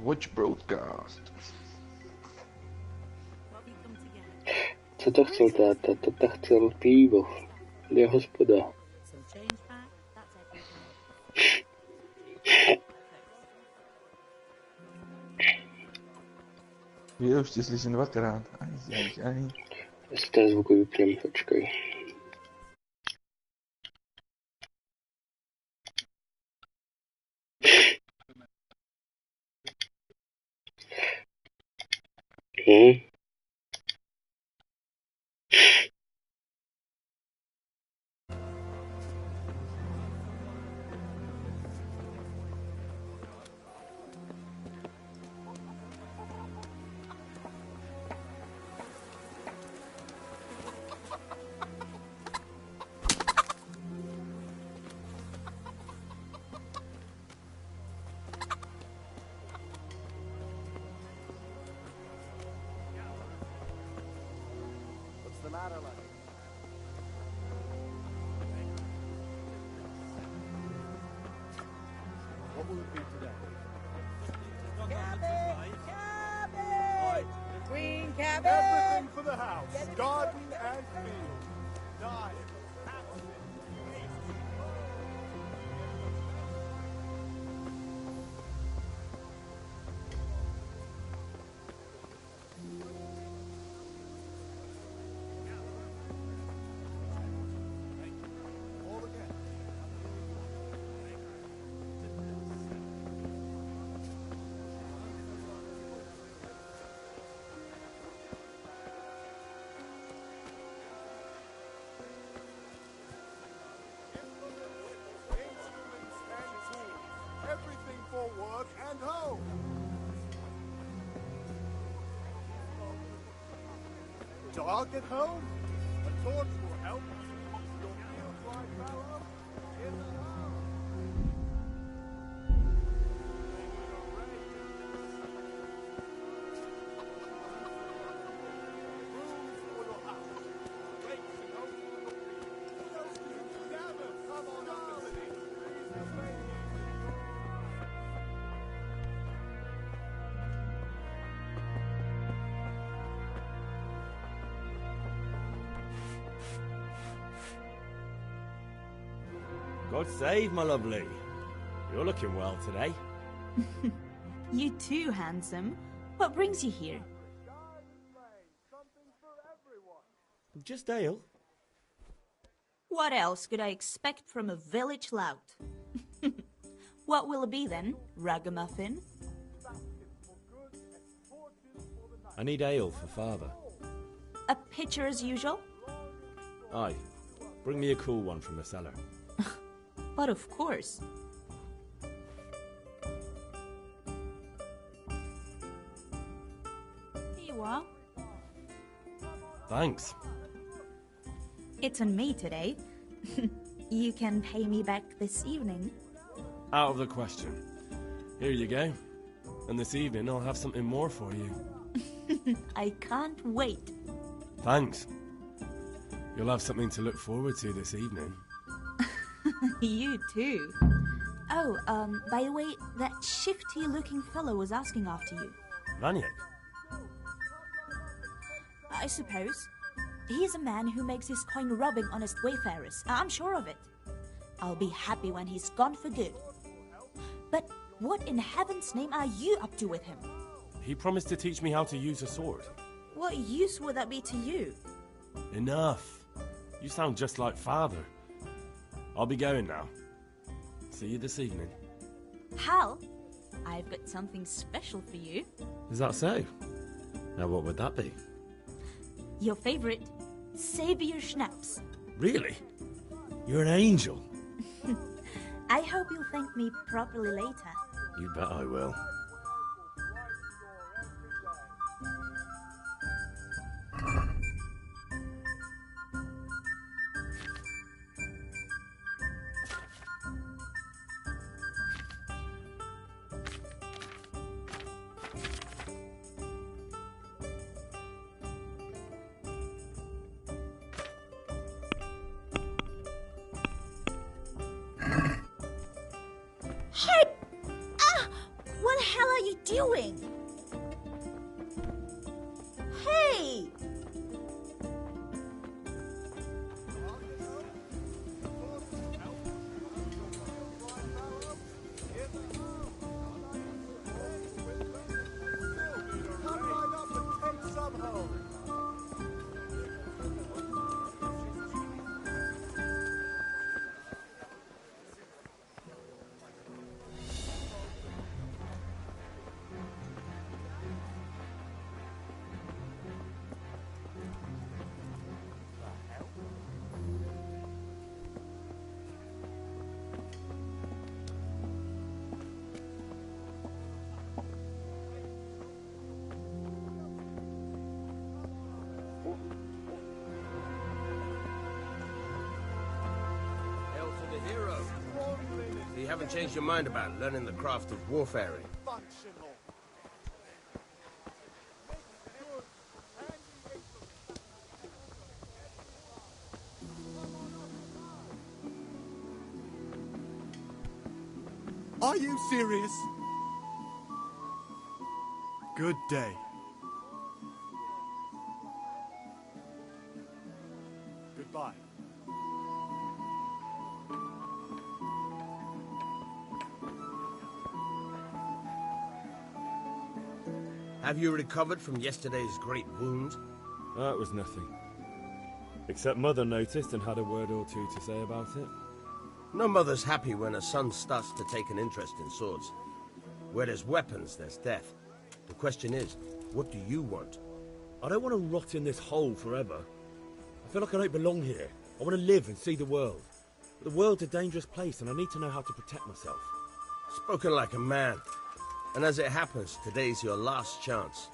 Watch broadcast. Co to chcel táta? Tata chcel pivo. Je hospoda. Já už tě slyším dvakrát. Aj. Já si ten zvuk vypnem, počkej. What will it be today? Cabbage! Green cabbage! Everything for the house, garden and field. Die. Everything for work and home. Dog at home? A torch will help. Your fields like malem in the house. Rooms for your house. Rakes and hose for your field. What else do you gather? Come on up and see. God save, my lovely. You're looking well today. You too, handsome. What brings you here? Just ale. What else could I expect from a village lout? What will it be then, ragamuffin? I need ale for father. A pitcher as usual? Aye. Bring me a cool one from the cellar. But of course. Here you are. Thanks. It's on me today. You can pay me back this evening. Out of the question. Here you go. And this evening I'll have something more for you. I can't wait. Thanks. You'll have something to look forward to this evening. You too. Oh, by the way, that shifty-looking fellow was asking after you. Vanya? I suppose. He's a man who makes his coin robbing honest wayfarers. I'm sure of it. I'll be happy when he's gone for good. But what in heaven's name are you up to with him? He promised to teach me how to use a sword. What use would that be to you? Enough. You sound just like father. I'll be going now. See you this evening. Hal, I've got something special for you. Is that so? Now what would that be? Your favorite, Savior Schnapps. Really? You're an angel. I hope you'll thank me properly later. You bet I will. doing? Hey! Come right up and take some home. Hail to the hero. So you haven't changed your mind about learning the craft of warfaring? Functional. Are you serious? Good day. Goodbye. Have you recovered from yesterday's great wound? That was nothing. Except Mother noticed and had a word or two to say about it. No mother's happy when a son starts to take an interest in swords. Where there's weapons, there's death. The question is, what do you want? I don't want to rot in this hole forever. I feel like I don't belong here. I want to live and see the world. But the world's a dangerous place and I need to know how to protect myself. Spoken like a man. And as it happens, today's your last chance.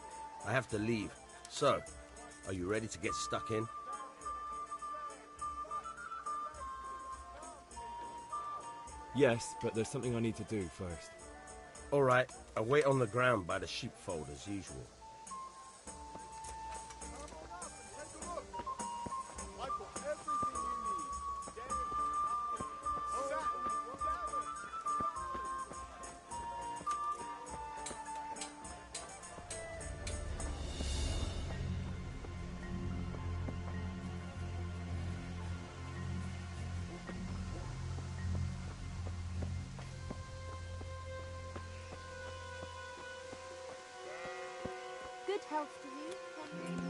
I have to leave. So, are you ready to get stuck in? Yes, but there's something I need to do first. All right, I'll wait on the ground by the sheepfold as usual. I've got everything you need. Satin. Good health to you, Henry.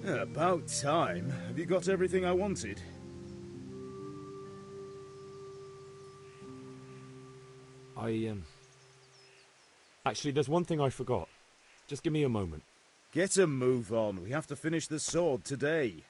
About time. Have you got everything I wanted? Actually, there's one thing I forgot. Just give me a moment. Get a move on. We have to finish the sword today.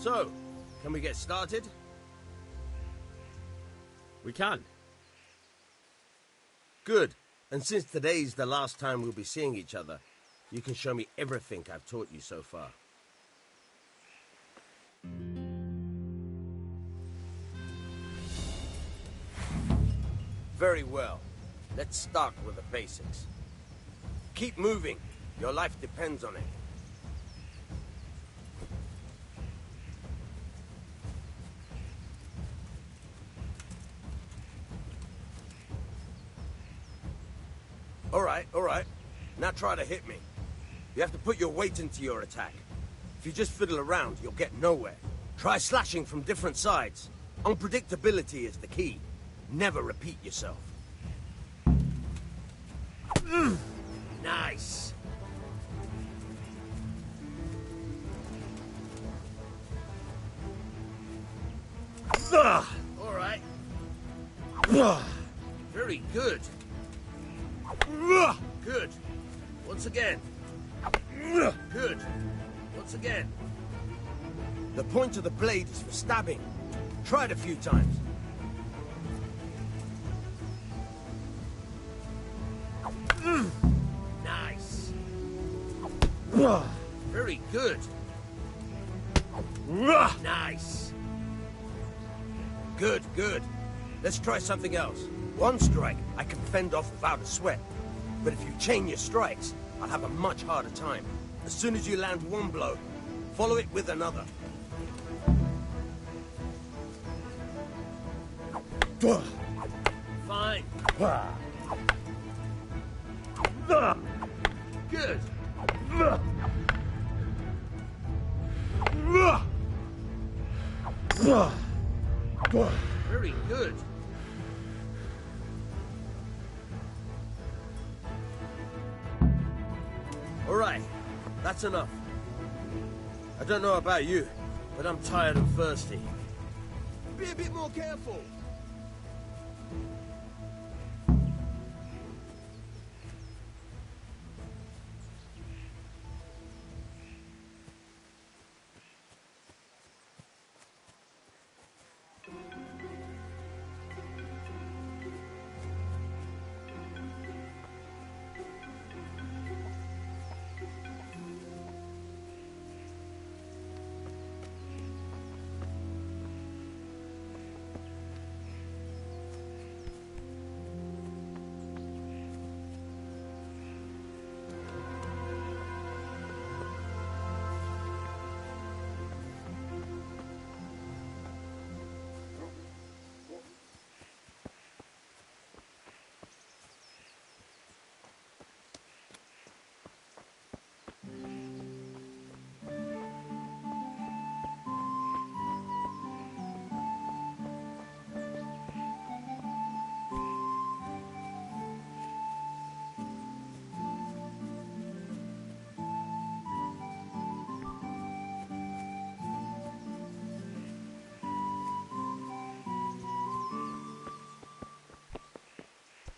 So, can we get started? We can. Good. And since today's the last time we'll be seeing each other, you can show me everything I've taught you so far. Very well. Let's start with the basics. Keep moving. Your life depends on it. All right. Now try to hit me. You have to put your weight into your attack. If you just fiddle around, you'll get nowhere. Try slashing from different sides. Unpredictability is the key. Never repeat yourself. Nice. All right. Very good. Good. Once again. Good. Once again. The point of the blade is for stabbing. Try it a few times. Nice. Very good. Nice. Good. Let's try something else. One strike I can fend off without a sweat. But if you chain your strikes, I'll have a much harder time. As soon as you land one blow, follow it with another. Fine. Good. Very good. All right, that's enough. I don't know about you, but I'm tired and thirsty. Be a bit more careful.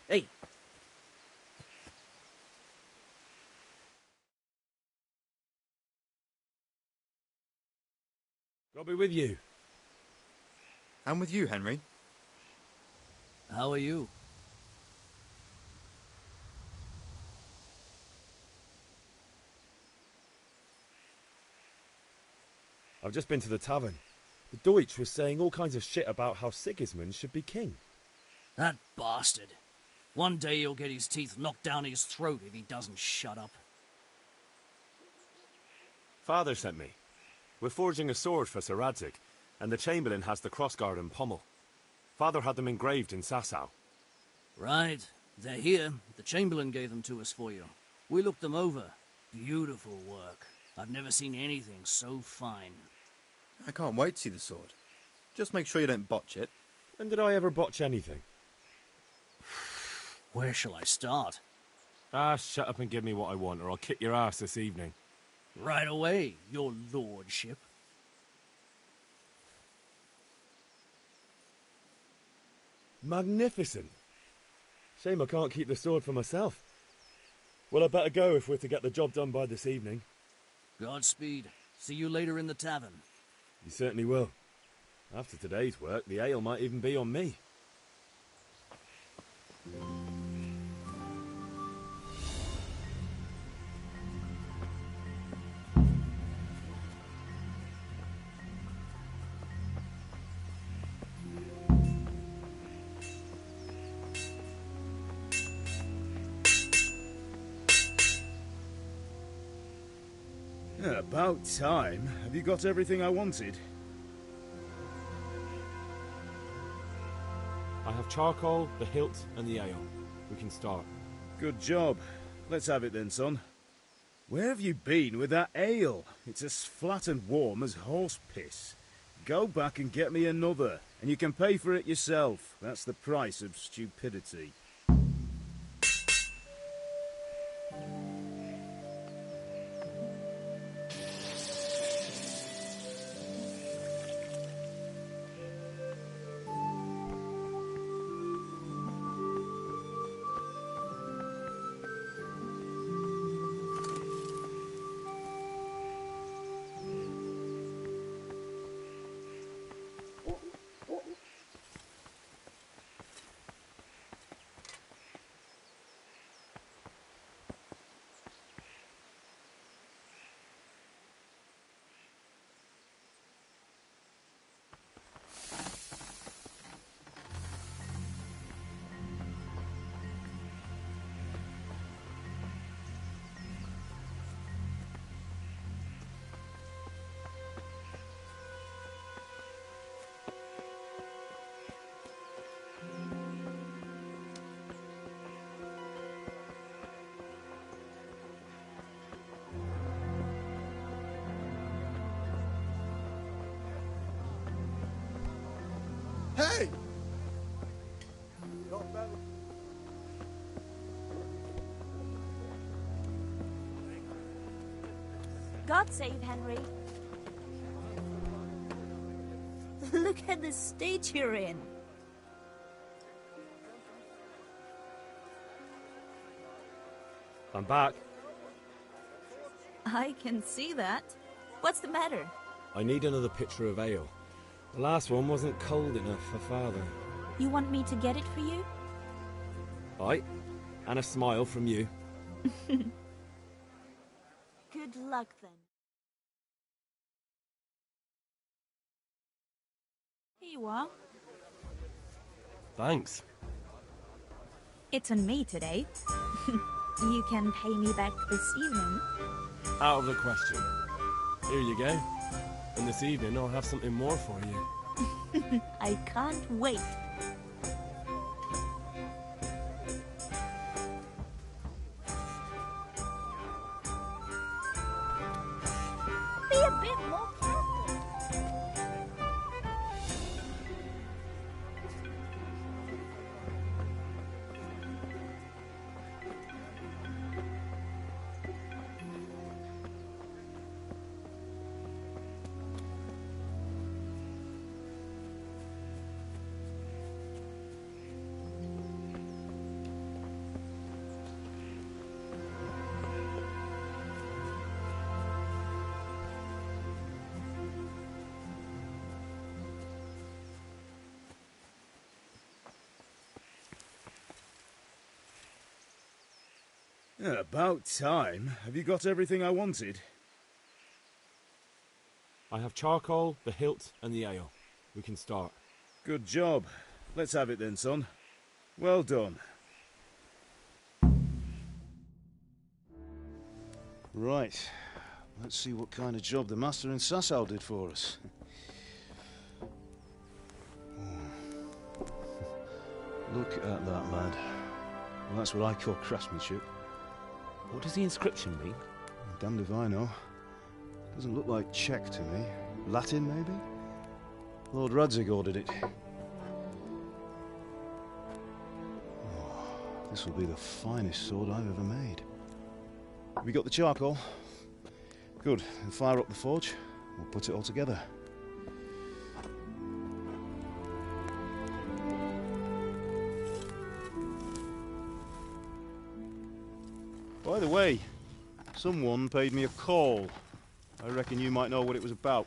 Hey. I'll be with you. I'm with you, Henry. How are you? I've just been to the tavern. The Deutsch was saying all kinds of shit about how Sigismund should be king. That bastard. One day he'll get his teeth knocked down his throat if he doesn't shut up. Father sent me. We're forging a sword for Sir Radzig, and the Chamberlain has the crossguard and pommel. Father had them engraved in Sasau. Right. They're here. The Chamberlain gave them to us for you. We looked them over. Beautiful work. I've never seen anything so fine. I can't wait to see the sword. Just make sure you don't botch it. When did I ever botch anything? Where shall I start? Shut up and give me what I want, or I'll kick your ass this evening. Right away, your lordship. Magnificent. Shame I can't keep the sword for myself. Well, I better go if we're to get the job done by this evening. Godspeed. See you later in the tavern. You certainly will. After today's work, the ale might even be on me. About time. Have you got everything I wanted? I have charcoal, the hilt, and the ale. We can start. Good job. Let's have it then, son. Where have you been with that ale? It's as flat and warm as horse piss. Go back and get me another, and you can pay for it yourself. That's the price of stupidity. Hey! Not bad. God save Henry. Look at the state you're in. I'm back. I can see that. What's the matter? I need another pitcher of ale. The last one wasn't cold enough for Father. You want me to get it for you? Aye, and a smile from you. Good luck then. Here you are. Thanks. It's on me today. You can pay me back this evening. Out of the question. Here you go. And this evening I'll have something more for you. I can't wait. Be a bit more careful. About time. Have you got everything I wanted? I have charcoal, the hilt, and the ale. We can start. Good job. Let's have it then, son. Well done. Right. Let's see what kind of job the master in Sasau did for us. Look at that, lad. Well, that's what I call craftsmanship. What does the inscription mean? Damned if I know. Doesn't look like Czech to me. Latin, maybe? Lord Radzig ordered it. Oh, this will be the finest sword I've ever made. Have you got the charcoal? Good. Then fire up the forge. We'll put it all together. By the way, someone paid me a call. I reckon you might know what it was about.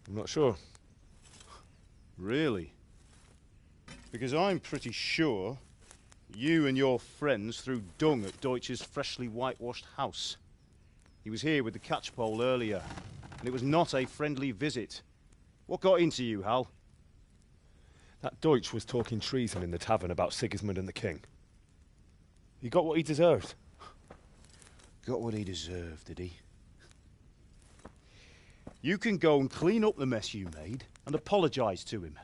I'm not sure. Really? Because I'm pretty sure you and your friends threw dung at Deutsch's freshly whitewashed house. He was here with the catchpole earlier, and it was not a friendly visit. What got into you, Hal? That Deutsch was talking treason in the tavern about Sigismund and the king. He got what he deserved. Got what he deserved, did he? You can go and clean up the mess you made and apologise to him.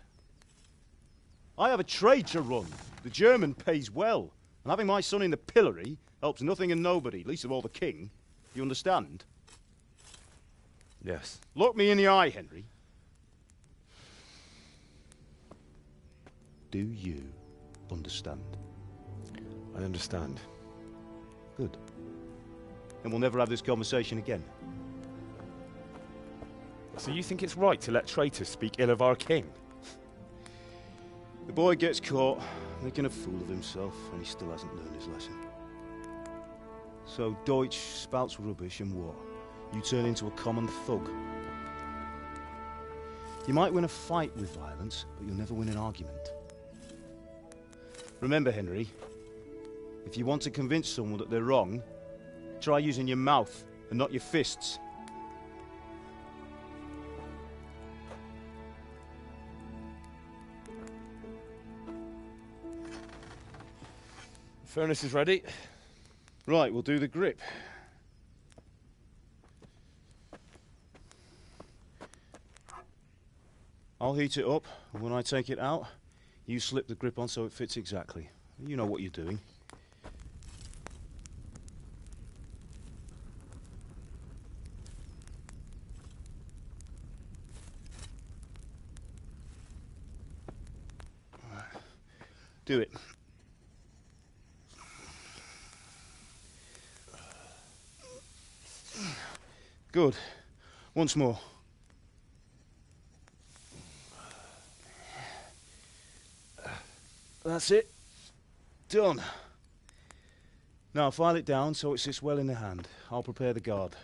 I have a trade to run. The German pays well, and having my son in the pillory helps nothing and nobody, least of all the king. You understand? Yes. Look me in the eye, Henry. Do you understand? I understand. Good. And we'll never have this conversation again. So you think it's right to let traitors speak ill of our king? The boy gets caught, making a fool of himself, and he still hasn't learned his lesson. So Deutsch spouts rubbish, and what? You turn into a common thug. You might win a fight with violence, but you'll never win an argument. Remember, Henry, if you want to convince someone that they're wrong, try using your mouth and not your fists. The furnace is ready. Right, we'll do the grip. I'll heat it up, and when I take it out, you slip the grip on so it fits exactly. You know what you're doing. Do it. Good. Once more. That's it. Done. Now file it down so it sits well in the hand. I'll prepare the guard.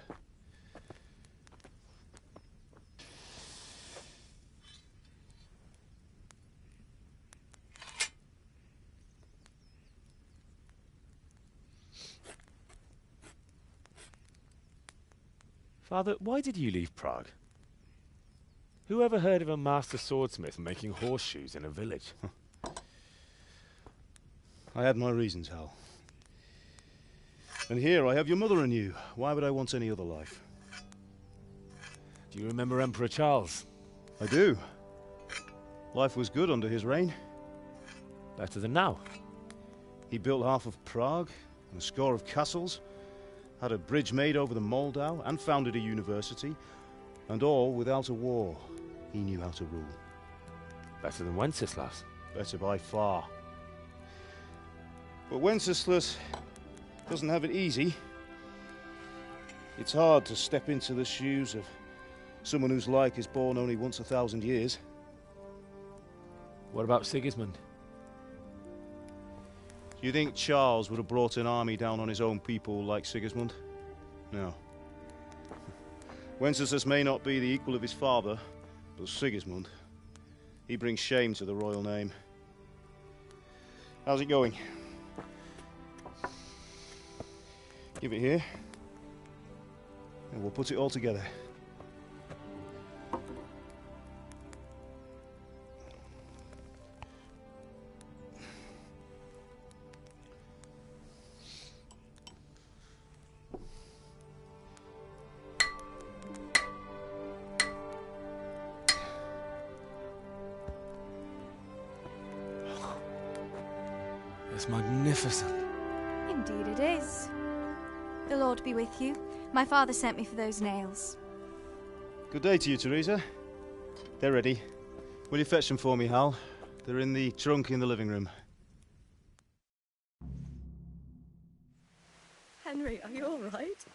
Father, why did you leave Prague? Who ever heard of a master swordsmith making horseshoes in a village? I had my reasons, Hal. And here I have your mother and you. Why would I want any other life? Do you remember Emperor Charles? I do. Life was good under his reign. Better than now. He built half of Prague and a score of castles, had a bridge made over the Moldau, and founded a university, and all without a war. He knew how to rule. Better than Wenceslas. Better by far. But Wenceslas doesn't have it easy. It's hard to step into the shoes of someone whose like is born only once 1,000 years. What about Sigismund? Do you think Charles would have brought an army down on his own people like Sigismund? No. Wenceslas may not be the equal of his father, but Sigismund, he brings shame to the royal name. How's it going? Give it here, and we'll put it all together. It's magnificent. Indeed it is. The Lord be with you. My father sent me for those nails. Good day to you, Teresa. They're ready. Will you fetch them for me, Hal? They're in the trunk in the living room. Henry, are you all right?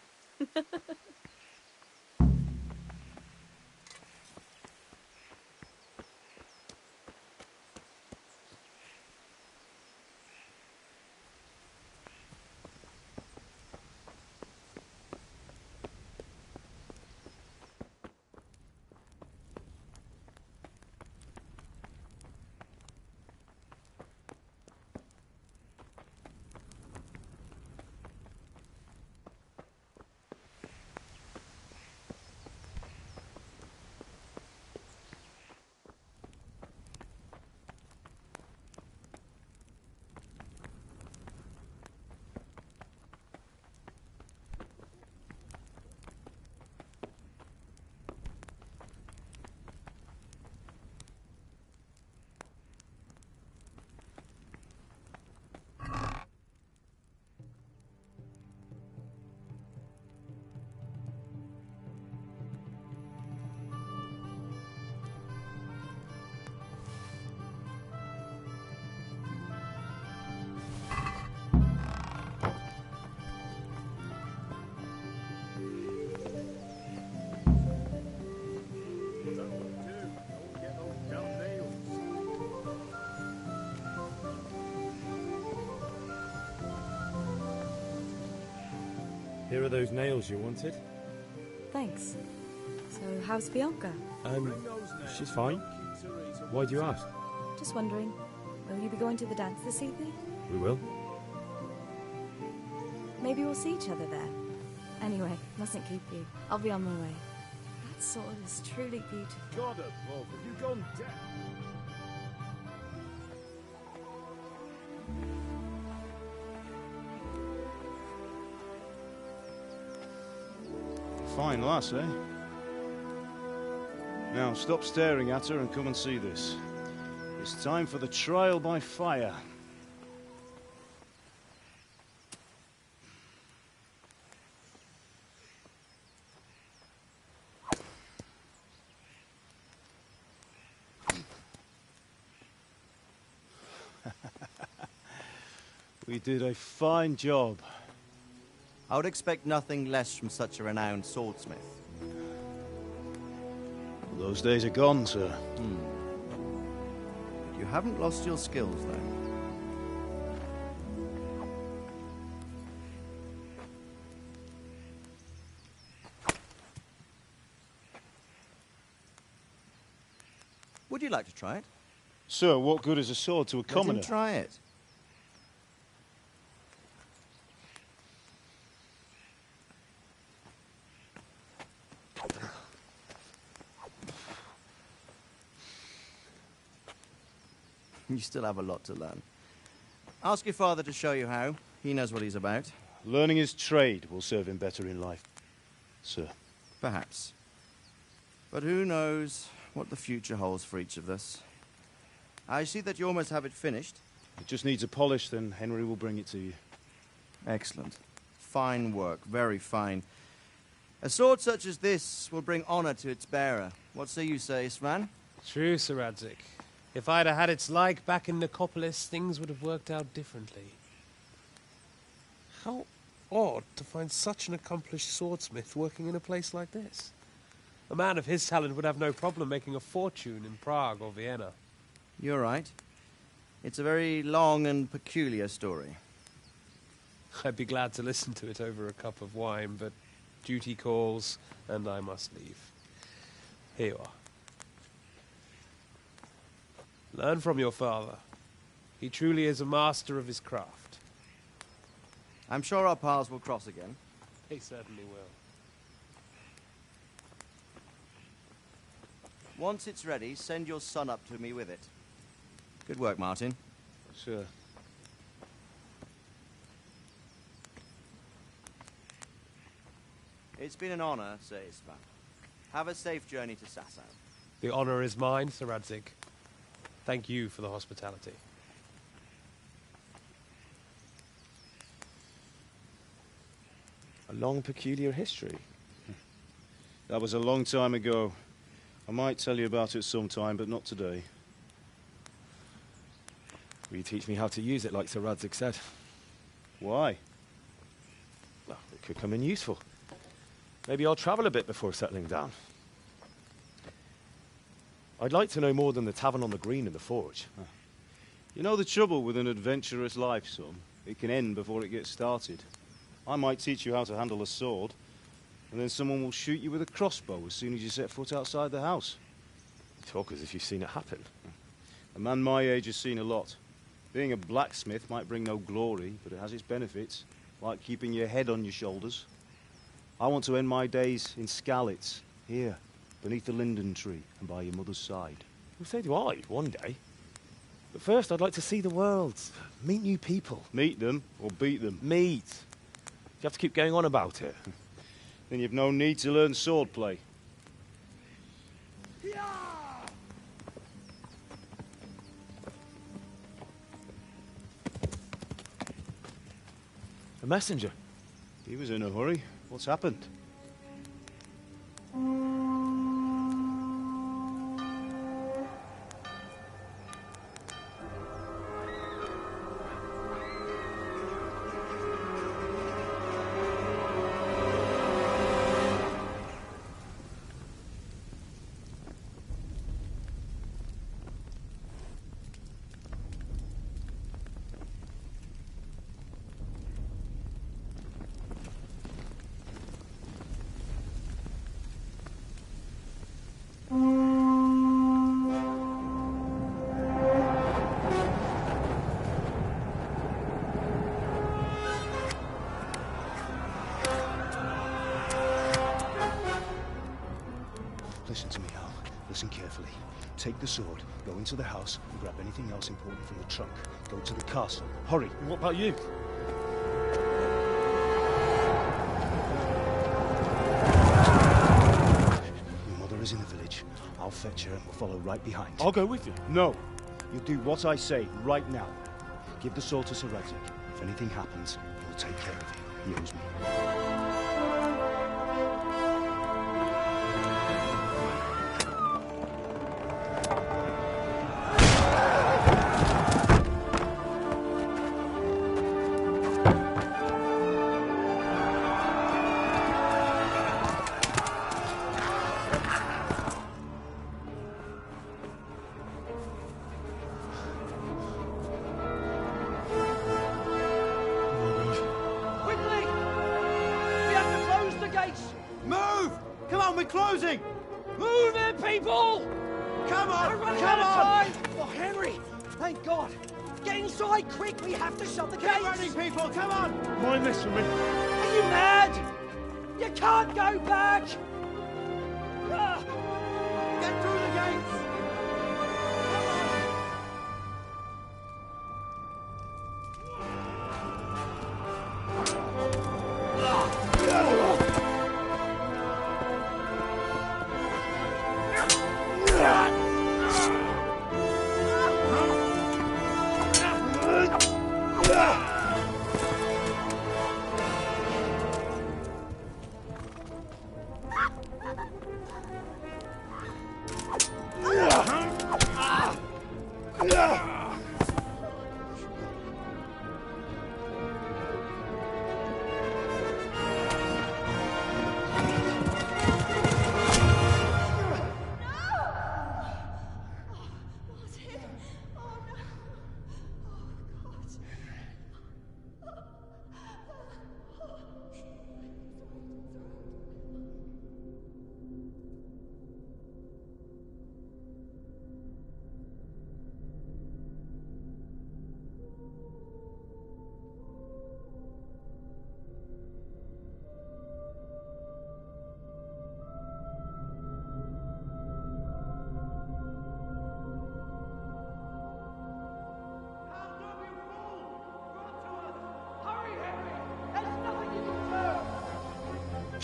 Here are those nails you wanted. Thanks. So, how's Bianca? She's fine. Why do you ask? Just wondering, will you be going to the dance this evening? We will. Maybe we'll see each other there. Anyway, mustn't keep you. I'll be on my way. That sword is truly beautiful. God above, have you gone deaf? Fine lass, eh? Now, stop staring at her and come and see this. It's time for the trial by fire. We did a fine job. I would expect nothing less from such a renowned swordsmith. Those days are gone, sir. You haven't lost your skills, though. Would you like to try it? Sir, what good is a sword to a commoner? Let him try it. You still have a lot to learn. Ask your father to show you how. He knows what he's about. Learning his trade will serve him better in life, sir. Perhaps. But who knows what the future holds for each of us. I see that you almost have it finished. It just needs a polish, then Henry will bring it to you. Excellent. Fine work, very fine. A sword such as this will bring honor to its bearer. What say you, Svan? True, Sir Radzig. If I'd have had its like back in Nicopolis, things would have worked out differently. How odd to find such an accomplished swordsmith working in a place like this. A man of his talent would have no problem making a fortune in Prague or Vienna. You're right. It's a very long and peculiar story. I'd be glad to listen to it over a cup of wine, but duty calls, and I must leave. Here you are. Learn from your father. He truly is a master of his craft. I'm sure our paths will cross again. He certainly will. Once it's ready, send your son up to me with it. Good work, Martin. Sure. It's been an honor, Sir Istvan. Have a safe journey to Sasau. The honor is mine, Sir Radzig. Thank you for the hospitality. A long, peculiar history. That was a long time ago. I might tell you about it sometime, but not today. Will you teach me how to use it like Sir Radzig said? Why? Well, it could come in useful. Maybe I'll travel a bit before settling down. I'd like to know more than the tavern on the green and the forge. You know the trouble with an adventurous life, son? It can end before it gets started. I might teach you how to handle a sword, and then someone will shoot you with a crossbow as soon as you set foot outside the house. You talk as if you've seen it happen. A man my age has seen a lot. Being a blacksmith might bring no glory, but it has its benefits, like keeping your head on your shoulders. I want to end my days in Skalitz, here, beneath the linden tree and by your mother's side. Well, so do I, one day. But first I'd like to see the world, meet new people. Meet them, or beat them? Meet. You have to keep going on about it. Then you've no need to learn swordplay. A messenger. He was in a hurry. What's happened? Take the sword, go into the house, and grab anything else important from the trunk. Go to the castle. Hurry! What about you? Your mother is in the village. I'll fetch her and we'll follow right behind. I'll go with you. No! You'll do what I say right now. Give the sword to Sir Radzig. If anything happens, he'll take care of you. He owes me. Closing! Move it, people! Come on! We're running Come out of on! time! Oh, Henry! Thank God! Get inside, quick! We have to shut the gates! Get running, people! Come on! Mind this for me. Are you mad? You can't go back! Get through the gates!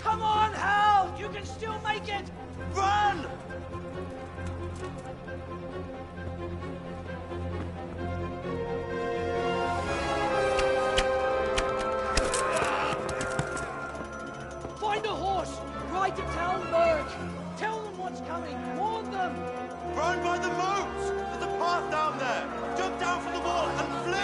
Come on, Hal! You can still make it! Run! Find a horse! Ride to Talmberg! Tell them what's coming! Warn them! Run by the moats! There's a path down there! Jump down from the wall and flee!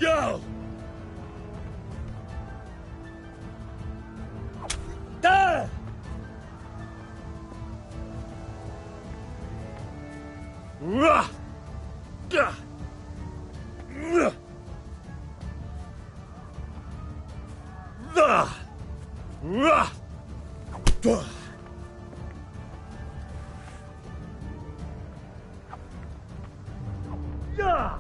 Yo! There! Rah! Gah! Rah! Rah! Rah! Duh! Yeah!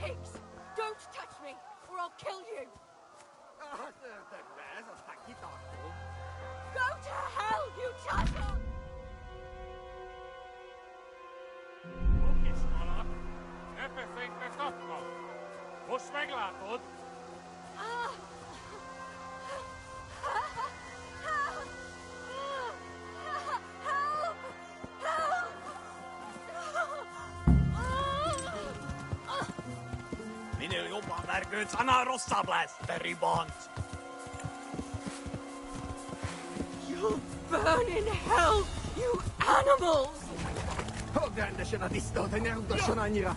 Pigs! Don't touch me, or I'll kill you! Go to hell, you turtle! Minul jobbar verkön sana rossablas, veribond. You'll burn in hell, you animals! Oganda się na disto, to nie uda się na nira.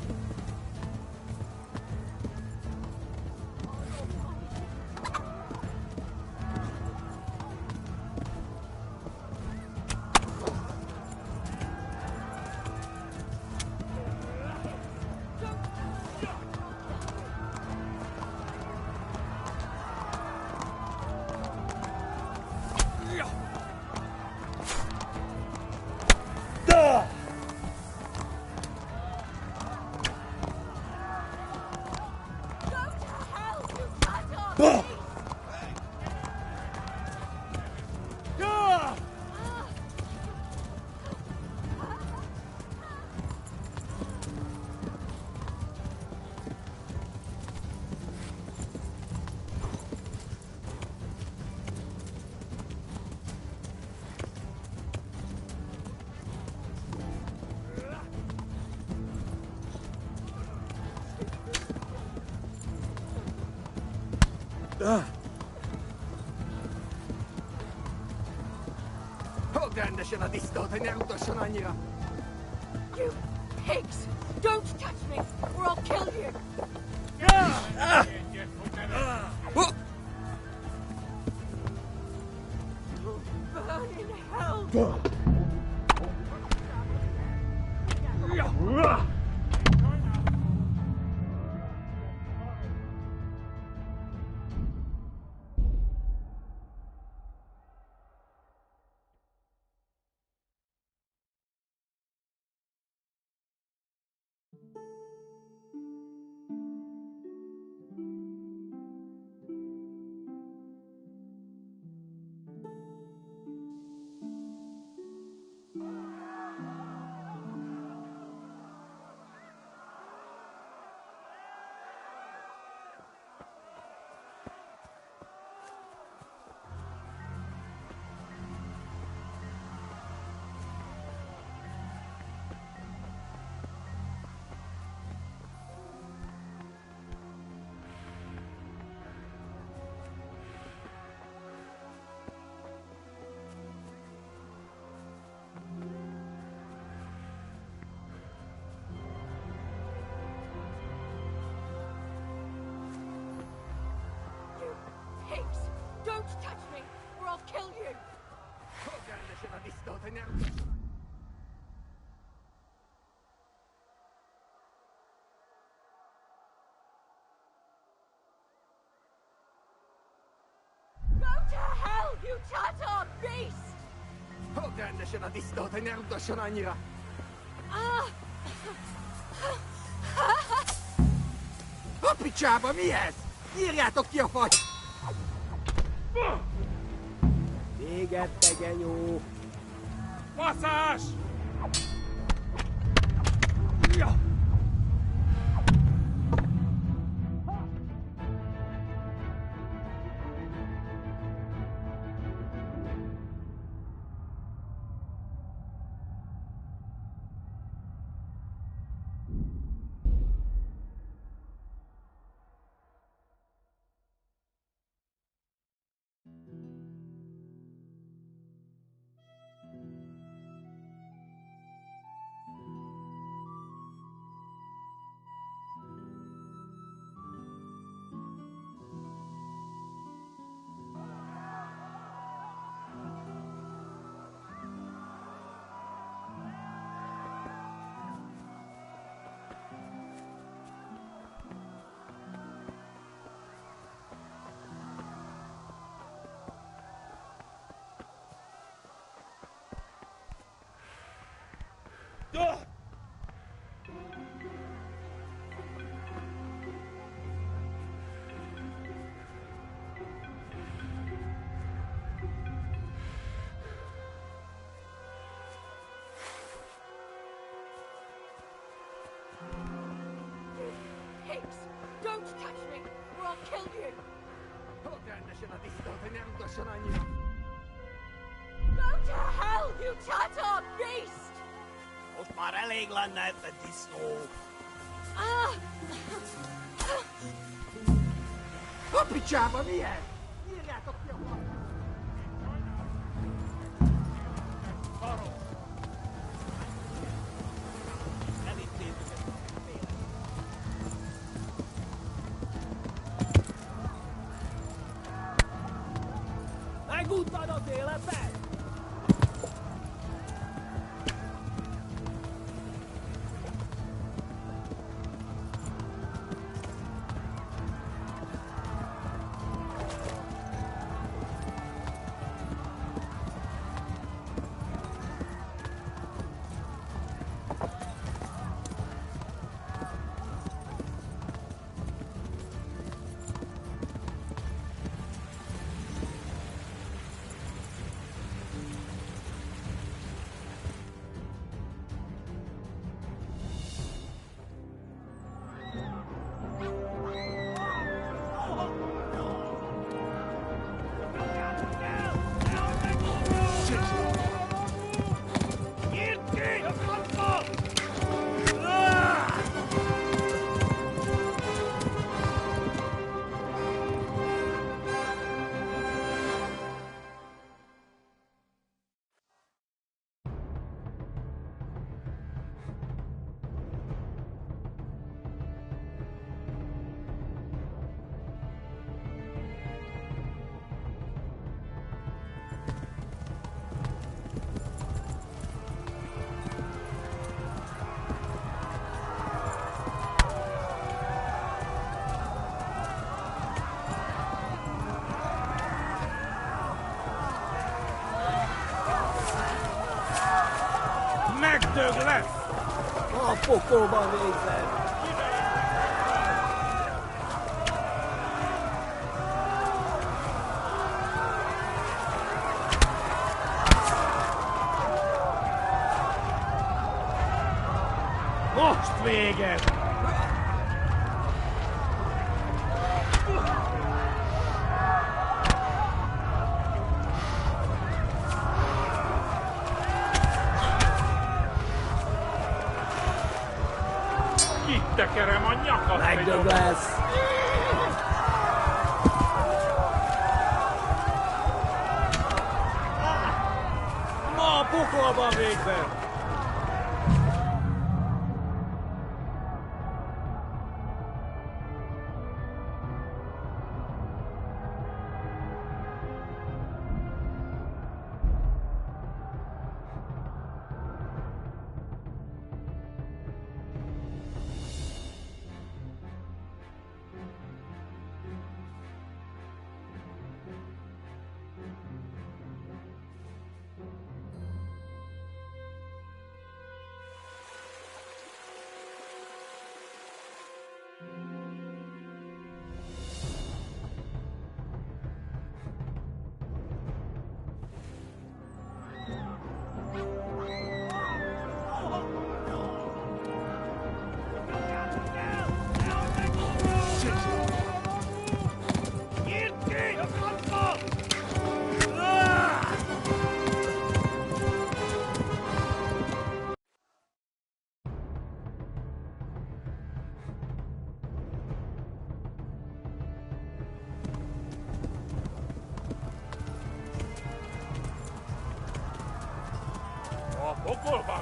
Oganda się na disto, to nie uda się na nira. You pigs! Don't touch me, or I'll kill you! You'll burn in hell! Go to hell, you Tatar beast! A picsába, mi ez? Írjátok ki a fagy! Véget, tegenyó! Passzás! Ja! Pigs! Don't touch me, or I'll kill you! Go to hell, you Tatar beast! Most már elég lenne ez a disznó. Ah! A picsába, mi ez? Írjátok ki a fagy! Meguttad az életet! Megdög lesz! A pokolban végzett! Most véget! Tekerem a nyakat! Megdög lesz! Ma a pokolban végzett!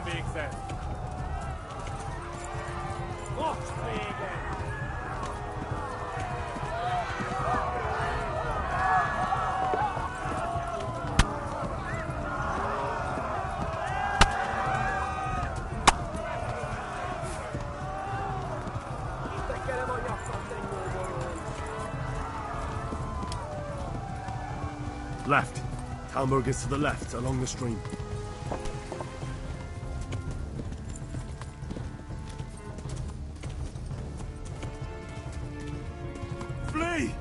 végzett! Most vége! Left. Talmberg is to the left, along the stream. Flee!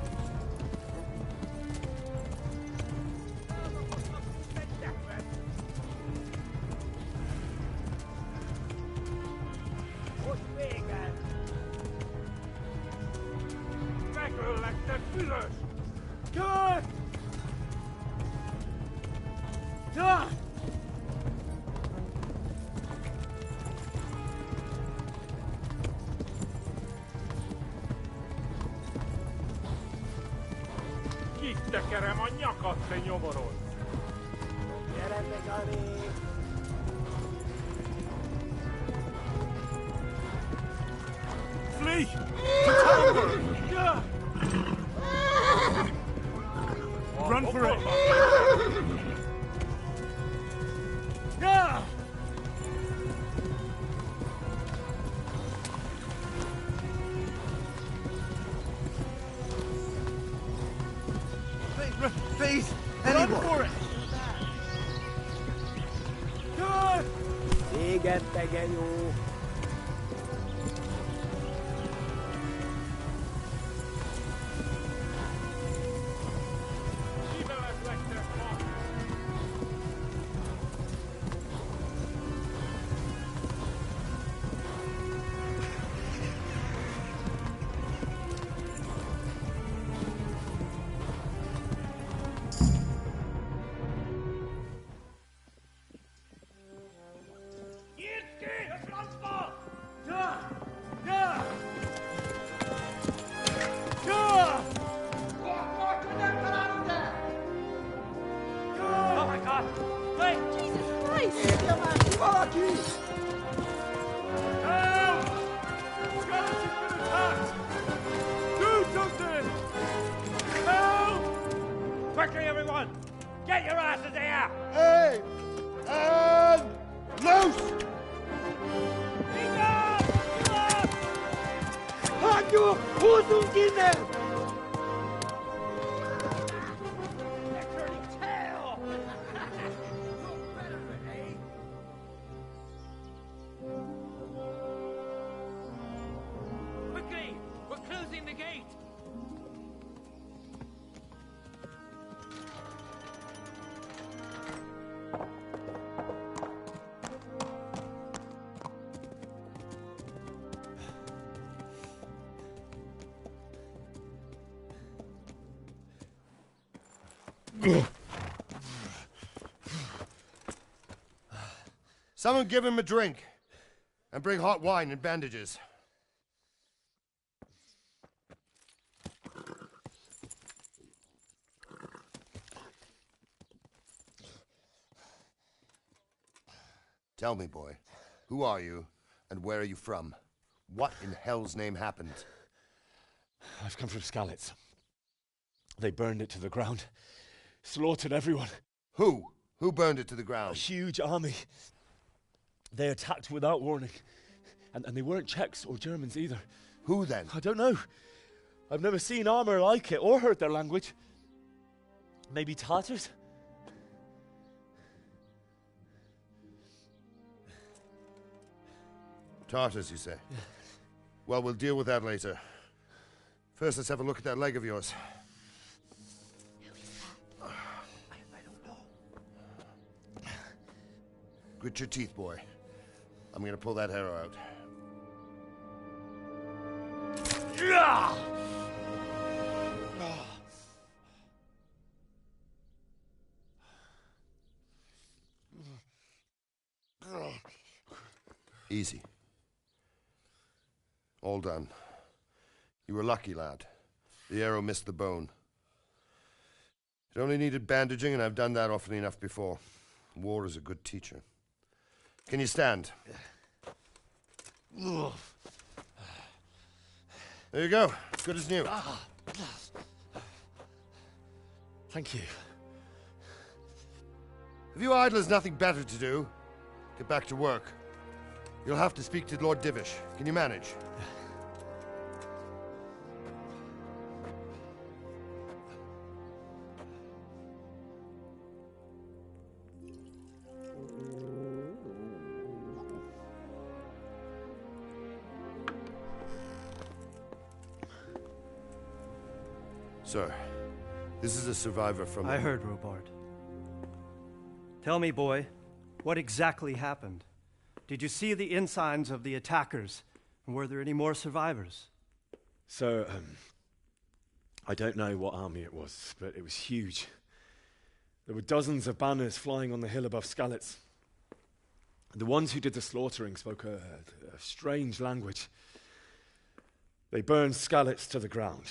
Kitekerem a nyakat, te nyomoron! Gyere meg, Ani! Flee! To Talmberg! Run for it! Please, Run anyone! for it! Égettegye jó! Oh my God! Wait! Jesus Christ! Help! Scarlett's has been attacked! Do something! Help! Quickly, everyone! Get your asses here! Hey! And loose! Hagyjuk! Húzzunk innen! They're turning tail! Quickly! We're closing the gate! Someone give him a drink. And bring hot wine and bandages. Tell me, boy, who are you and where are you from? What in hell's name happened? I've come from Skalitz. They burned it to the ground. Slaughtered everyone. Who? Who burned it to the A ground? huge army. They attacked without warning. And they weren't Czechs or Germans either. Who then? I don't know. I've never seen armor like it or heard their language. Maybe Tatars? Tartars, you say? Well, we'll deal with that later. First, let's have a look at that leg of yours. I don't know. Grit your teeth, boy. I'm gonna pull that arrow out. Easy. All done. You were lucky, lad. The arrow missed the bone. It only needed bandaging, and I've done that often enough before. War is a good teacher. Can you stand? There you go. Good as new. Thank you. If you idlers nothing better to do, get back to work. You'll have to speak to Lord Divish. Can you manage? Sir, this is a survivor from... I heard, Robard. Tell me, boy, what exactly happened? Did you see the ensigns of the attackers? And were there any more survivors? So, I don't know what army it was, but it was huge. There were dozens of banners flying on the hill above Skalitz. The ones who did the slaughtering spoke a strange language. They burned Skalitz to the ground.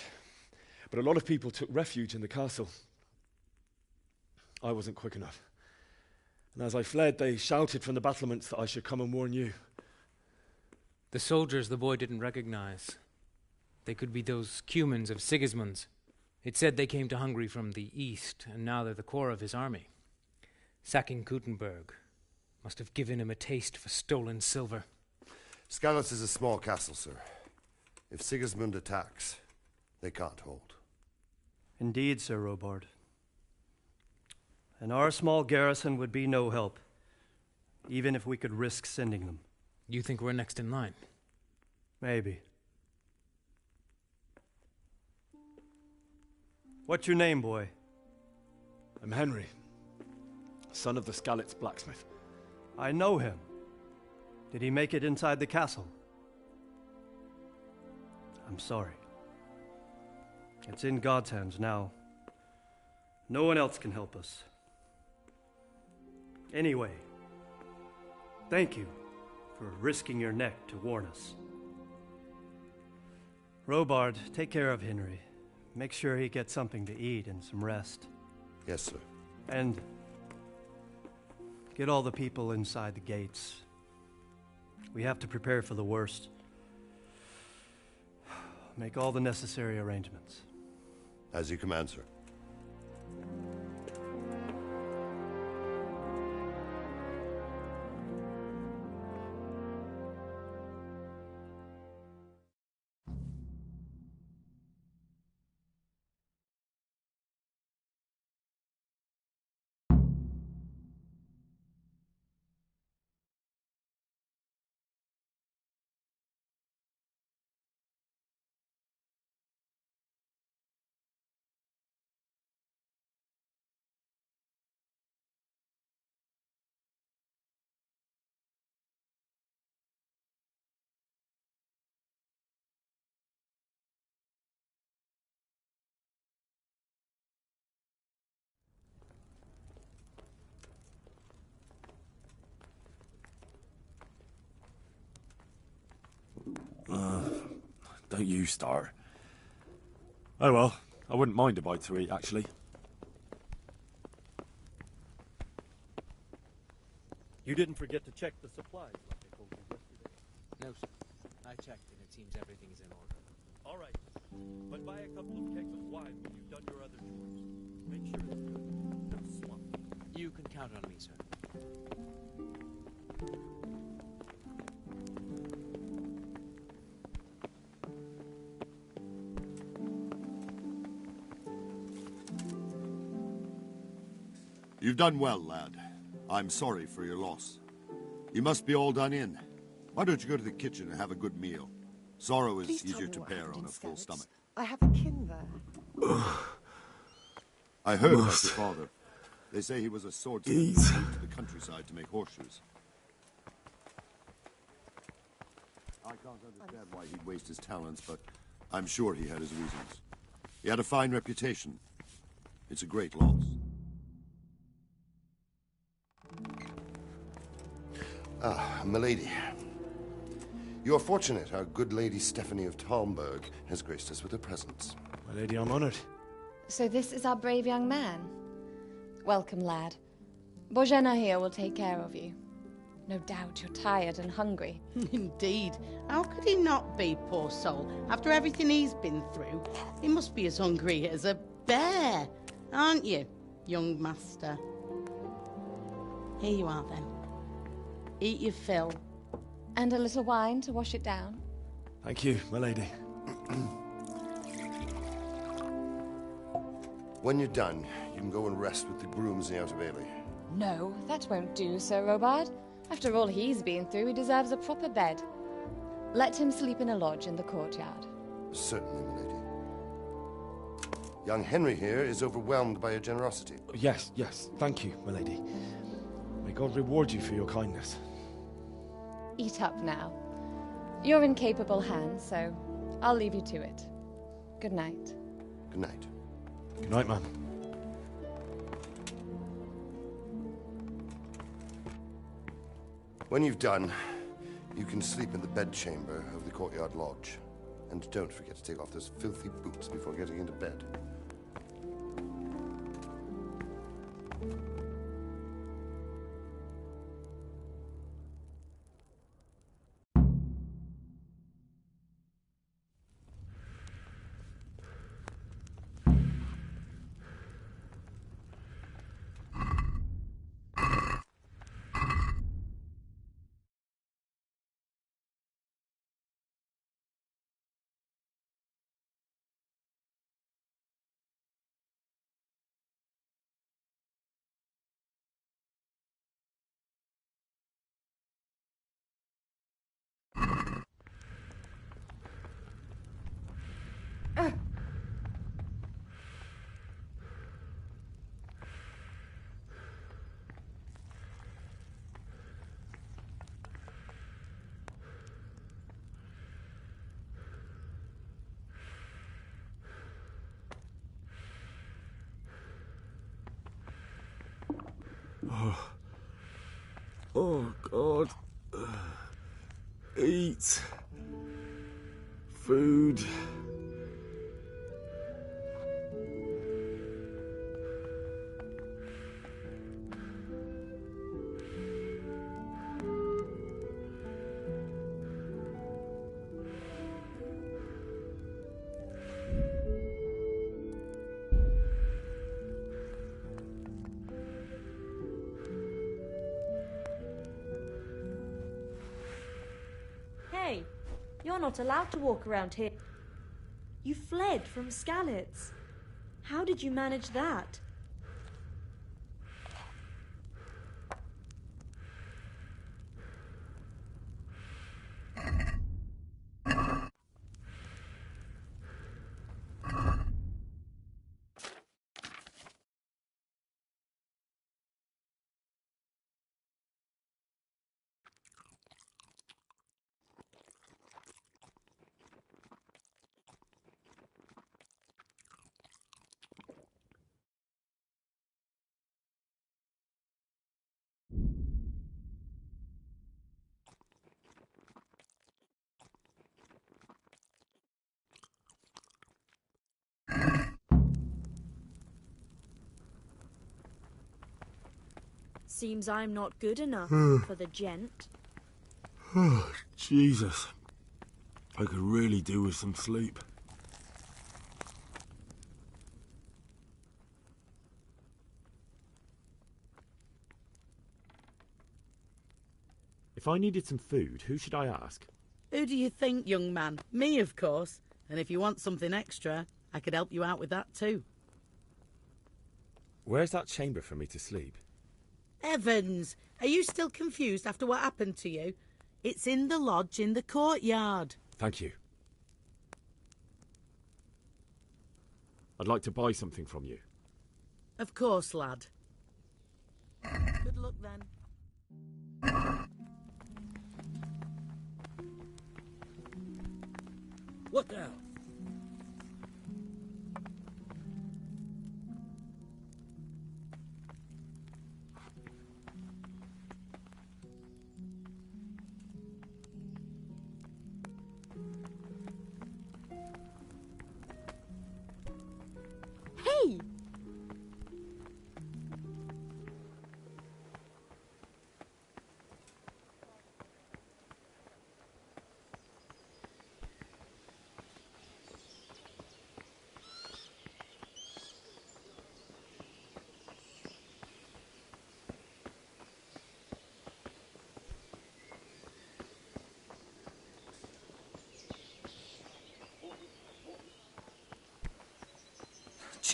But a lot of people took refuge in the castle. I wasn't quick enough. And as I fled, they shouted from the battlements that I should come and warn you. The soldiers the boy didn't recognize. They could be those Cumans of Sigismund's. It said they came to Hungary from the east, and now they're the core of his army. Sacking Gutenberg must have given him a taste for stolen silver. Skalitz is a small castle, sir. If Sigismund attacks, they can't hold. Indeed, Sir Robard. And our small garrison would be no help, even if we could risk sending them. You think we're next in line? Maybe. What's your name, boy? I'm Henry, son of the Skalitz blacksmith. I know him. Did he make it inside the castle? I'm sorry. It's in God's hands now. No one else can help us. Anyway, thank you for risking your neck to warn us. Robard, take care of Henry. Make sure he gets something to eat and some rest. Yes, sir. And get all the people inside the gates. We have to prepare for the worst. Make all the necessary arrangements. As you command, sir. Don't you start. Oh well, I wouldn't mind a bite to eat, actually. You didn't forget to check the supplies like I told you yesterday. No, sir. I checked and it seems everything's in order. All right. But buy a couple of kegs of wine when you've done your other chores. Make sure it's good. Don't slump. You can count on me, sir. You've done well, lad. I'm sorry for your loss. You must be all done in. Why don't you go to the kitchen and have a good meal? Sorrow is easier to bear on a full stomach. I have a kin there. I heard about your father. They say he was a swordsman who moved to the countryside to make horseshoes. I can't understand why he'd waste his talents, but I'm sure he had his reasons. He had a fine reputation. It's a great loss. Ah, milady. You are fortunate our good lady Stephanie of Talmberg has graced us with her presence. My lady, I'm honored. So this is our brave young man. Welcome, lad. Bozhena here will take care of you. No doubt you're tired and hungry. Indeed. How could he not be, poor soul? After everything he's been through, he must be as hungry as a bear, aren't you, young master? Here you are, then. Eat your fill. And a little wine to wash it down. Thank you, my lady. When you're done, you can go and rest with the grooms in the Outer Bailey. No, that won't do, Sir Robard. After all he's been through, he deserves a proper bed. Let him sleep in a lodge in the courtyard. Certainly, my lady. Young Henry here is overwhelmed by your generosity. Yes, yes. Thank you, my lady. May God reward you for your kindness. Eat up now. You're in capable hands, so I'll leave you to it. Good night. Good night. Good night, ma'am. When you've done, you can sleep in the bedchamber of the courtyard lodge. And don't forget to take off those filthy boots before getting into bed. Oh, God. Eat. Food. Hey, you're not allowed to walk around here. You fled from Skalitz. How did you manage that? Seems I'm not good enough for the gent. Oh, Jesus. I could really do with some sleep. If I needed some food, who should I ask? Who do you think, young man? Me, of course. And if you want something extra, I could help you out with that too. Where's that chamber for me to sleep? Evans, are you still confused after what happened to you? It's in the lodge in the courtyard. Thank you. I'd like to buy something from you. Of course, lad. Good luck then. What the hell? Hey!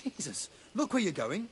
Jesus, look where you're going.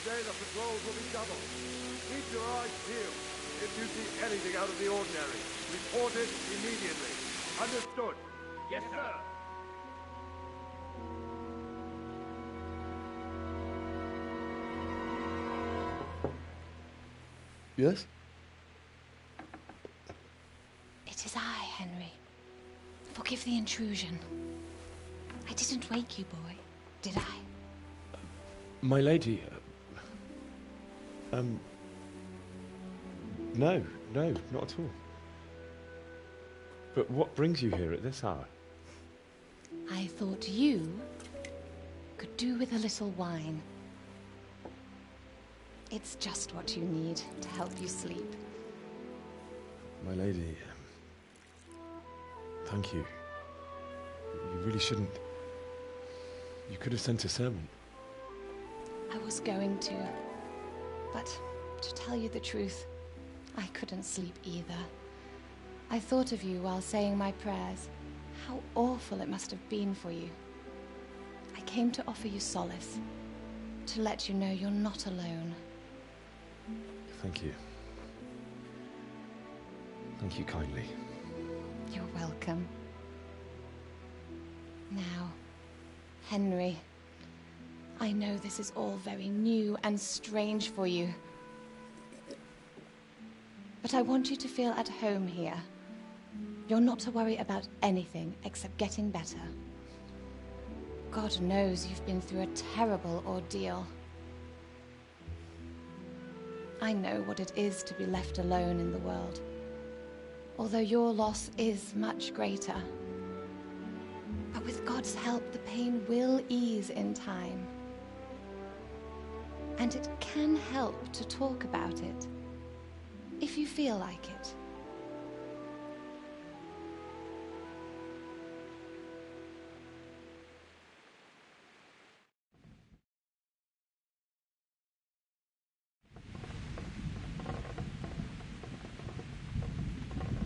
Today the patrols will be doubled. Keep your eyes peeled. If you see anything out of the ordinary, report it immediately. Understood? Yes, sir. Yes? It is I, Henry. Forgive the intrusion. I didn't wake you, boy, did I? My lady, no, not at all. But what brings you here at this hour? I thought you could do with a little wine. It's just what you need to help you sleep. My lady, thank you. You really shouldn't. You could have sent a servant. I was going to, but to tell you the truth, I couldn't sleep either. I thought of you while saying my prayers. How awful it must have been for you. I came to offer you solace, to let you know you're not alone. Thank you. Thank you kindly. You're welcome. Now, Henry, I know this is all very new and strange for you. But I want you to feel at home here. You're not to worry about anything except getting better. God knows you've been through a terrible ordeal. I know what it is to be left alone in the world, although your loss is much greater. But with God's help, the pain will ease in time. And it can help to talk about it, if you feel like it.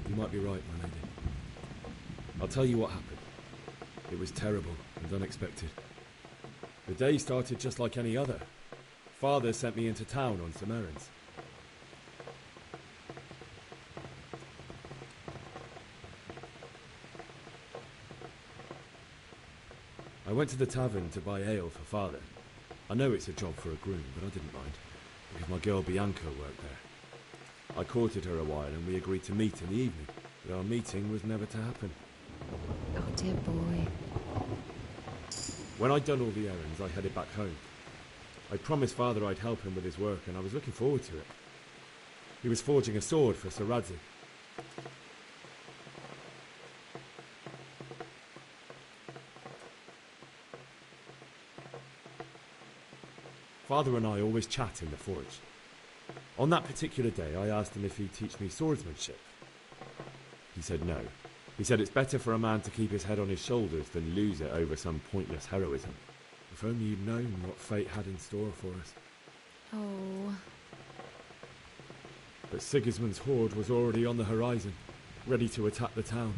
You might be right, my lady. I'll tell you what happened. It was terrible and unexpected. The day started just like any other. Father sent me into town on some errands. I went to the tavern to buy ale for Father. I know it's a job for a groom, but I didn't mind, because my girl Bianca worked there. I courted her a while and we agreed to meet in the evening, but our meeting was never to happen. Oh, dear boy. When I'd done all the errands, I headed back home. I promised Father I'd help him with his work, and I was looking forward to it. He was forging a sword for Sir Radzi. Father and I always chat in the forge. On that particular day, I asked him if he'd teach me swordsmanship. He said no. He said it's better for a man to keep his head on his shoulders than lose it over some pointless heroism. If only you'd known what fate had in store for us. Oh. but Sigismund's horde was already on the horizon, ready to attack the town.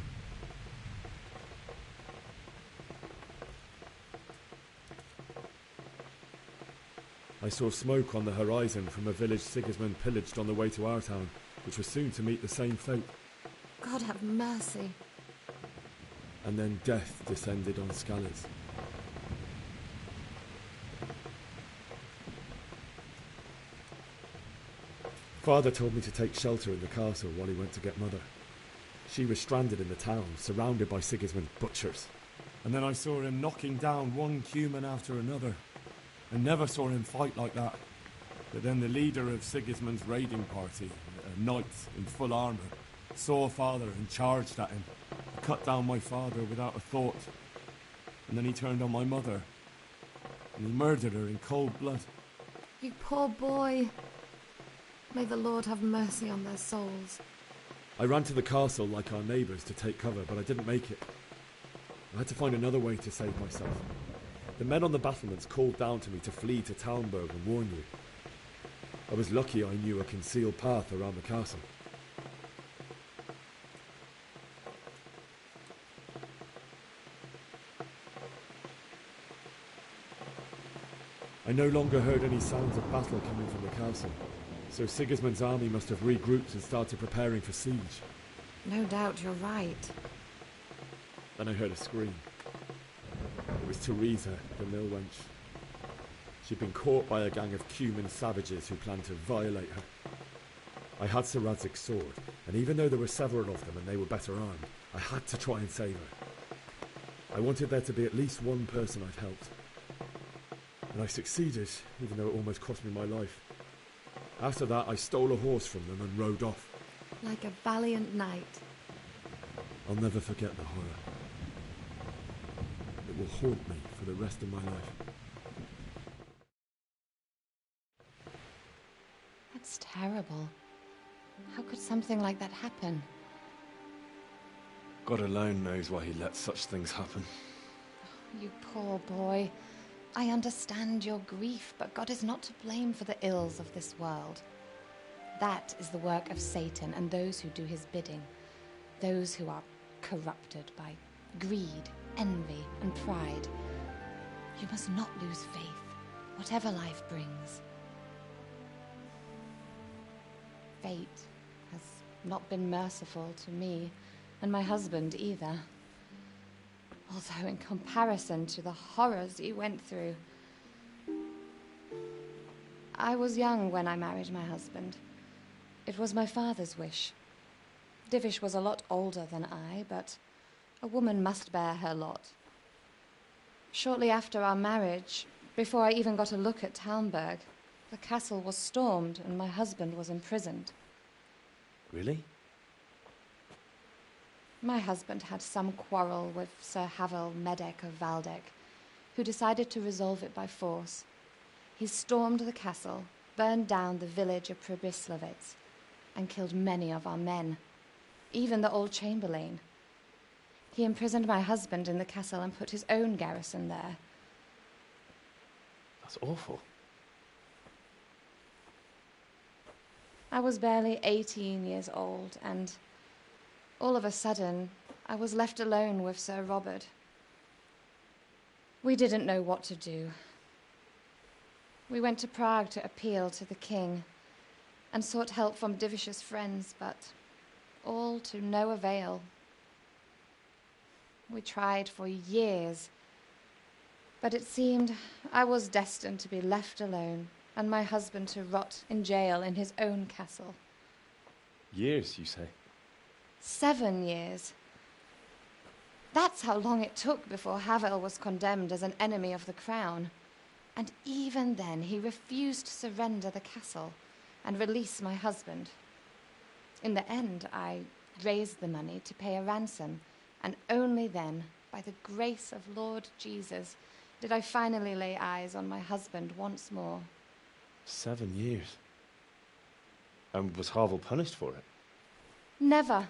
I saw smoke on the horizon from a village Sigismund pillaged on the way to our town, which was soon to meet the same fate. God have mercy. And then death descended on Skalitz. Father told me to take shelter in the castle while he went to get Mother. She was stranded in the town, surrounded by Sigismund's butchers. And then I saw him knocking down one human after another. I never saw him fight like that. But then the leader of Sigismund's raiding party, a knight in full armour, saw Father and charged at him. He cut down my father without a thought. And then he turned on my mother. And he murdered her in cold blood. You poor boy. May the Lord have mercy on their souls. I ran to the castle like our neighbours to take cover, but I didn't make it. I had to find another way to save myself. The men on the battlements called down to me to flee to Talmberg and warn you. I was lucky I knew a concealed path around the castle. I no longer heard any sounds of battle coming from the castle, so Sigismund's army must have regrouped and started preparing for siege. No doubt you're right. Then I heard a scream. It was Teresa, the mill wench. She'd been caught by a gang of Cuman savages who planned to violate her. I had Sir Radzig's sword, and even though there were several of them and they were better armed, I had to try and save her. I wanted there to be at least one person I'd helped. And I succeeded, even though it almost cost me my life. After that, I stole a horse from them and rode off. Like a valiant knight. I'll never forget the horror. It will haunt me for the rest of my life. That's terrible. How could something like that happen? God alone knows why he lets such things happen. You poor boy. I understand your grief, but God is not to blame for the ills of this world. That is the work of Satan and those who do his bidding. Those who are corrupted by greed, envy, and pride. You must not lose faith, whatever life brings. Fate has not been merciful to me, and my husband either. Although in comparison to the horrors he went through. I was young when I married my husband. It was my father's wish. Divish was a lot older than I, but a woman must bear her lot. Shortly after our marriage, before I even got a look at Talmberg, the castle was stormed and my husband was imprisoned. Really? My husband had some quarrel with Sir Havel Medek of Valdek, who decided to resolve it by force. He stormed the castle, burned down the village of Pribyslavitz, and killed many of our men, even the old chamberlain. He imprisoned my husband in the castle and put his own garrison there. That's awful. I was barely 18 years old, and all of a sudden, I was left alone with Sir Robert. We didn't know what to do. We went to Prague to appeal to the king and sought help from Divish's friends, but all to no avail. We tried for years, but it seemed I was destined to be left alone and my husband to rot in jail in his own castle. Years, you say? 7 years. That's how long it took before Havel was condemned as an enemy of the crown. And even then, he refused to surrender the castle and release my husband. In the end, I raised the money to pay a ransom, and only then, by the grace of Lord Jesus, did I finally lay eyes on my husband once more. 7 years? And was Havel punished for it? Never.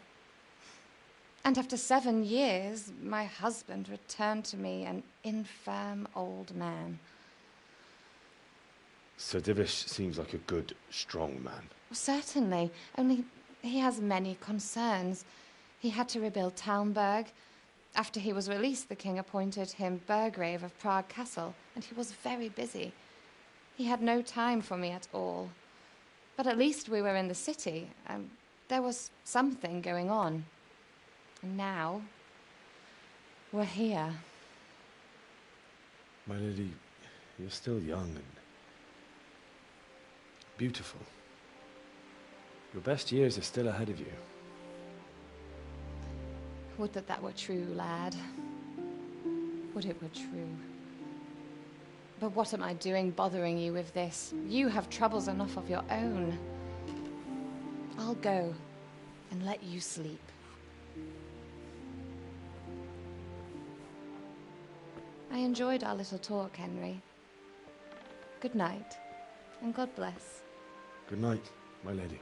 And after 7 years, my husband returned to me an infirm old man. Sir Divish seems like a good, strong man. Certainly, only he has many concerns. He had to rebuild Talmberg. After he was released, the king appointed him Burgrave of Prague Castle, and he was very busy. He had no time for me at all. But at least we were in the city, and there was something going on. And now, we're here. My lady, you're still young and beautiful. Your best years are still ahead of you. Would that that were true, lad. Would it were true. But what am I doing bothering you with this? You have troubles enough of your own. I'll go and let you sleep. I enjoyed our little talk, Henry. Good night, and God bless. Good night, my lady.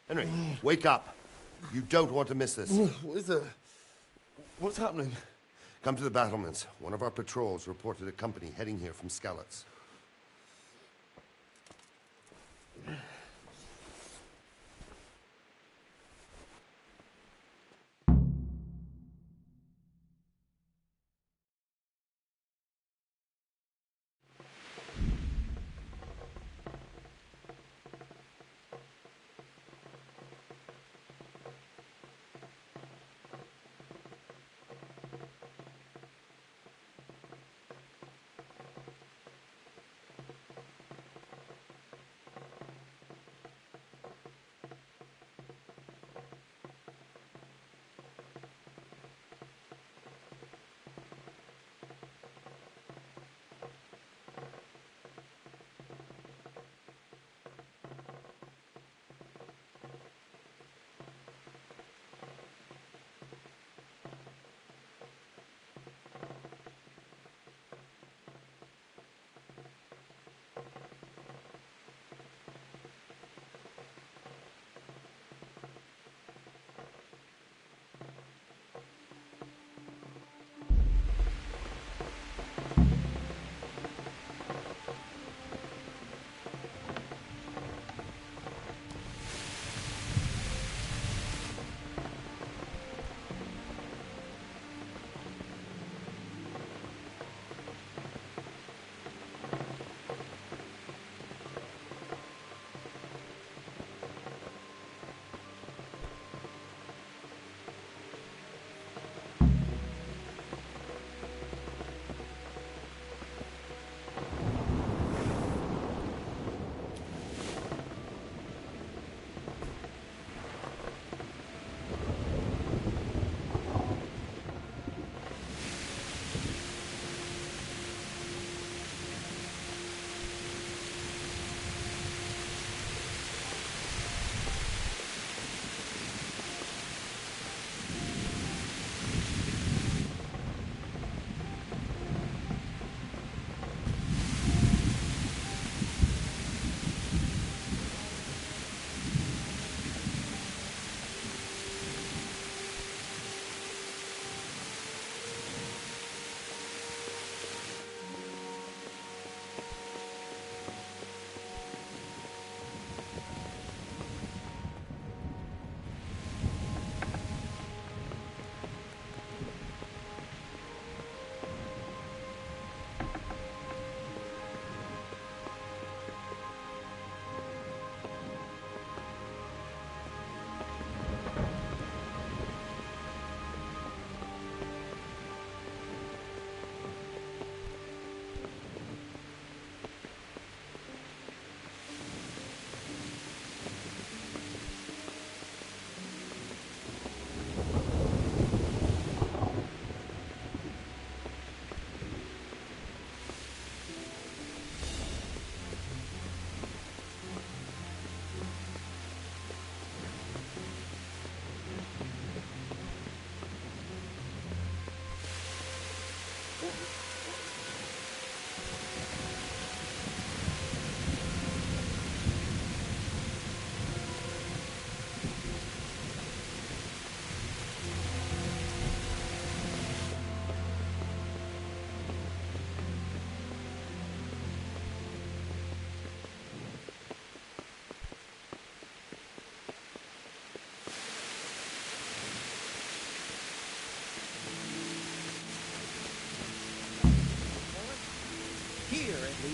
Henry, wake up. You don't want to miss this. What is it? What's happening? Come to the battlements. One of our patrols reported a company heading here from Skalitz.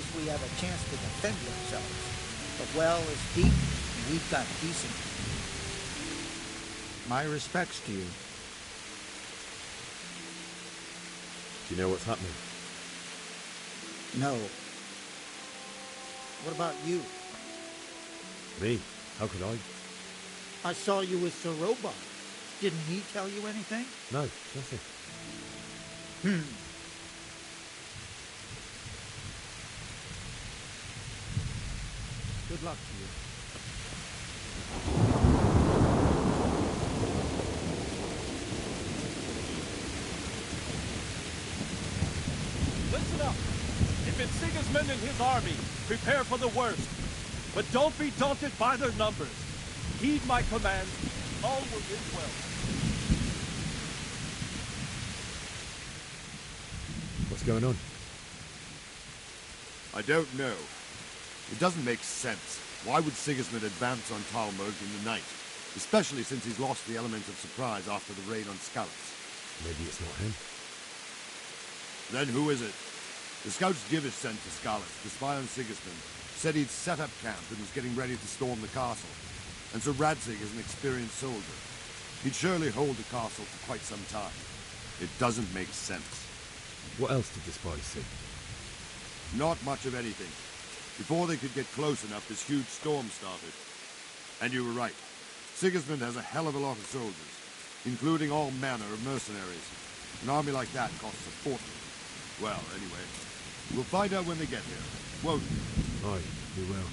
least we have a chance to defend ourselves. The well is deep, and we've got decent. My respects to you. Do you know what's happening? No. What about you? Me? How could I? I saw you with Sir Robot. Didn't he tell you anything? No, nothing. Good luck to you. Listen up. If it's Sigismund and his army, prepare for the worst. But don't be daunted by their numbers. Heed my command. All will end well. What's going on? I don't know. It doesn't make sense. Why would Sigismund advance on Talmberg in the night? Especially since he's lost the element of surprise after the raid on Skalitz. Maybe it's not him. Then who is it? The scouts Divish sent to Skalitz to spy on Sigismund said he'd set up camp and was getting ready to storm the castle. And Sir Radzig is an experienced soldier. He'd surely hold the castle for quite some time. It doesn't make sense. What else did the spies see? Not much of anything. Before they could get close enough, this huge storm started. And you were right. Sigismund has a hell of a lot of soldiers, including all manner of mercenaries. An army like that costs a fortune. Well, anyway, we'll find out when they get here, won't we? Aye, we will.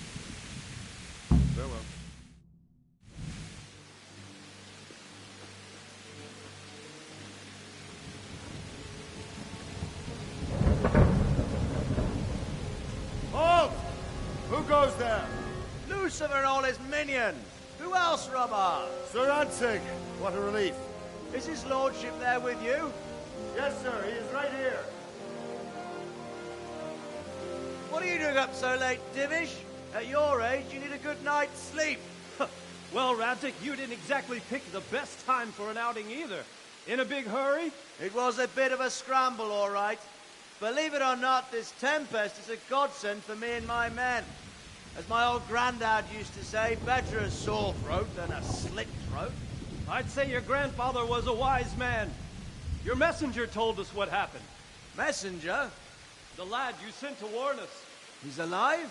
Farewell. Halt! Who goes there? Lucifer and all his minions. Who else, Robber? Sir Radzig, what a relief. Is his lordship there with you? Yes, sir, he is right here. What are you doing up so late, Divish? At your age, you need a good night's sleep. Well, Radzig, you didn't exactly pick the best time for an outing either. In a big hurry? It was a bit of a scramble, all right. Believe it or not, this tempest is a godsend for me and my men. As my old granddad used to say, better a sore throat than a slit throat. I'd say your grandfather was a wise man. Your messenger told us what happened. Messenger? The lad you sent to warn us. He's alive?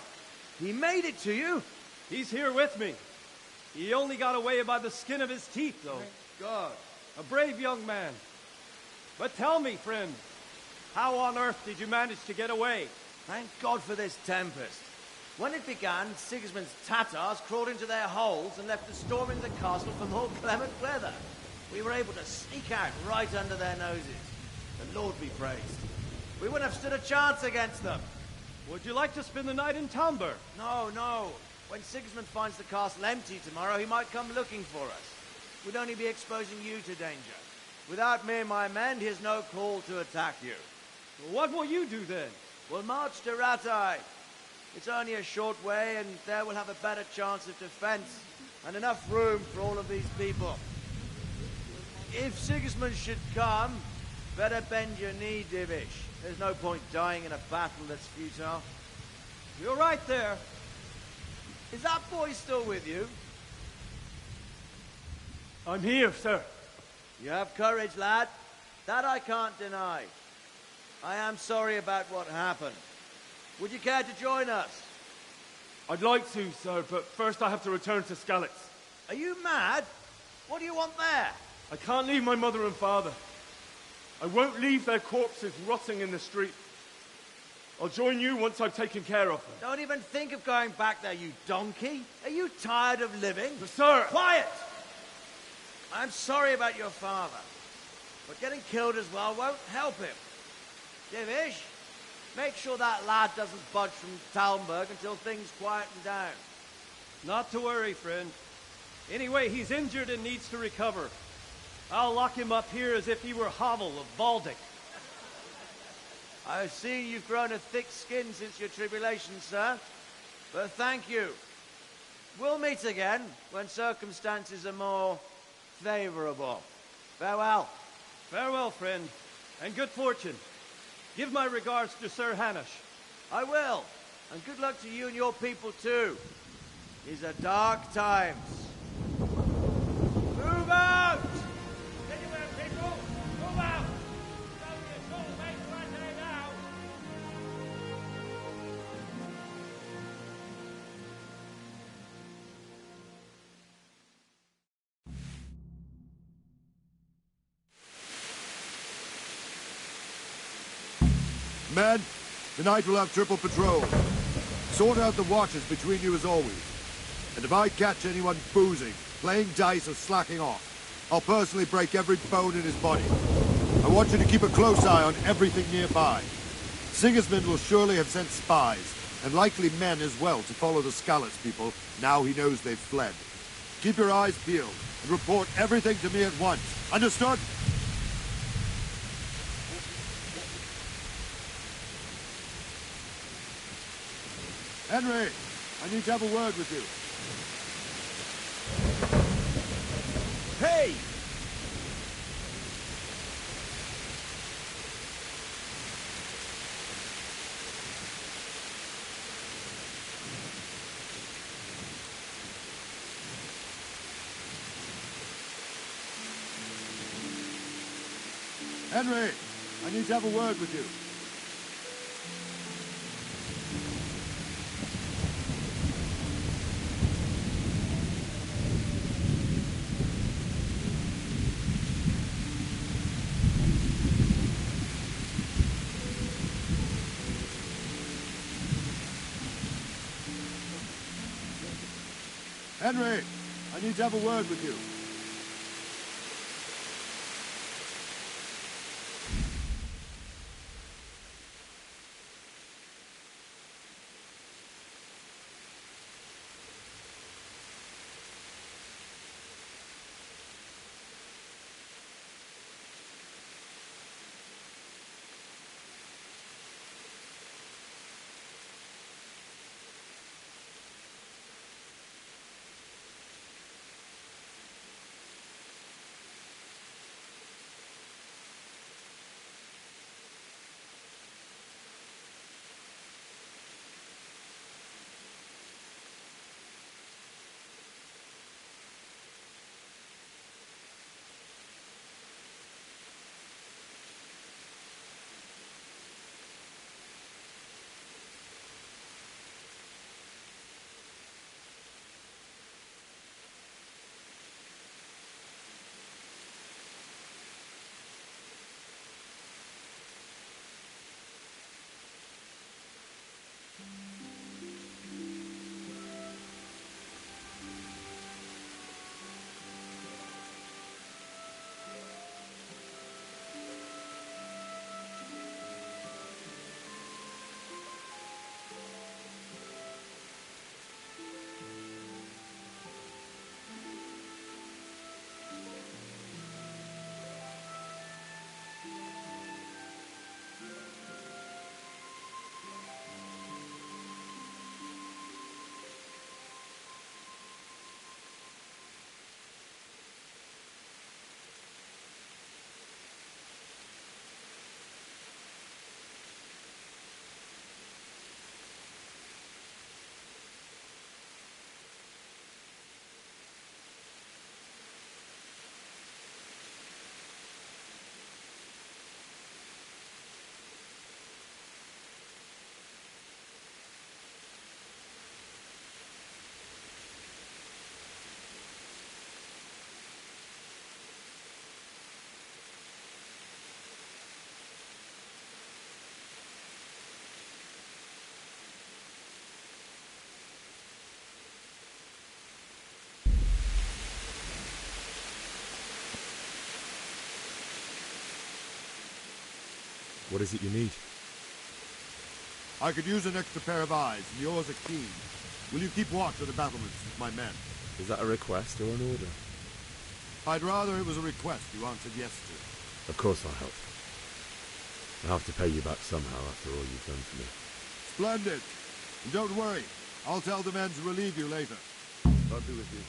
He made it to you? He's here with me. He only got away by the skin of his teeth, though. Thank God. A brave young man. But tell me, friend, how on earth did you manage to get away? Thank God for this tempest. When it began, Sigismund's Tatars crawled into their holes and left us storming the castle for more clement weather. We were able to sneak out right under their noses. The Lord be praised. We wouldn't have stood a chance against them. Would you like to spend the night in Talmberg? No, no. When Sigismund finds the castle empty tomorrow, he might come looking for us. We'd only be exposing you to danger. Without me and my men, he has no call to attack you. What will you do then? We'll march to Rattay. It's only a short way, and there we'll have a better chance of defense, and enough room for all of these people. If Sigismund should come, better bend your knee, Divish. There's no point dying in a battle that's futile. You're right there. Is that boy still with you? I'm here, sir. You have courage, lad. That I can't deny. I am sorry about what happened. Would you care to join us? I'd like to, sir, but first I have to return to Skalitz. Are you mad? What do you want there? I can't leave my mother and father. I won't leave their corpses rotting in the street. I'll join you once I've taken care of them. Don't even think of going back there, you donkey. Are you tired of living? But sir! Quiet! I'm sorry about your father, but getting killed as well won't help him. Divish, make sure that lad doesn't budge from Talmberg until things quieten down. Not to worry, friend. Anyway, he's injured and needs to recover. I'll lock him up here as if he were Havel of Valdic. I've seen you've grown a thick skin since your tribulation, sir. But thank you. We'll meet again when circumstances are more favorable. Farewell. Farewell, friend, and good fortune. Give my regards to Sir Hanush. I will. And good luck to you and your people too. These are dark times. Move out! Anywhere, people! Move out! Don't be a soul mate right there now! Men, tonight we'll have triple patrol. Sort out the watches between you as always. And if I catch anyone boozing, playing dice or slacking off, I'll personally break every bone in his body. I want you to keep a close eye on everything nearby. Sigismund will surely have sent spies, and likely men as well, to follow the Skalitz people now he knows they've fled. Keep your eyes peeled, and report everything to me at once. Understood? Henry, I need to have a word with you. Hey! Henry, I need to have a word with you. Henry, I need to have a word with you. What is it you need? I could use an extra pair of eyes, and yours are keen. Will you keep watch of the battlements with my men? Is that a request or an order? I'd rather it was a request you answered yes to. Of course I'll help. I'll have to pay you back somehow after all you've done for me. Splendid! And don't worry, I'll tell the men to relieve you later. I'll be with you.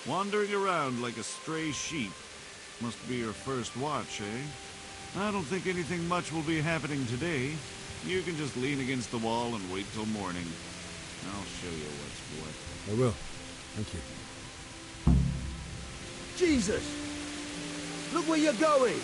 Wandering around like a stray sheep. Must be your first watch, eh? I don't think anything much will be happening today. You can just lean against the wall and wait till morning. I'll show you what's what. I will. Thank you. Jesus! Look where you're going!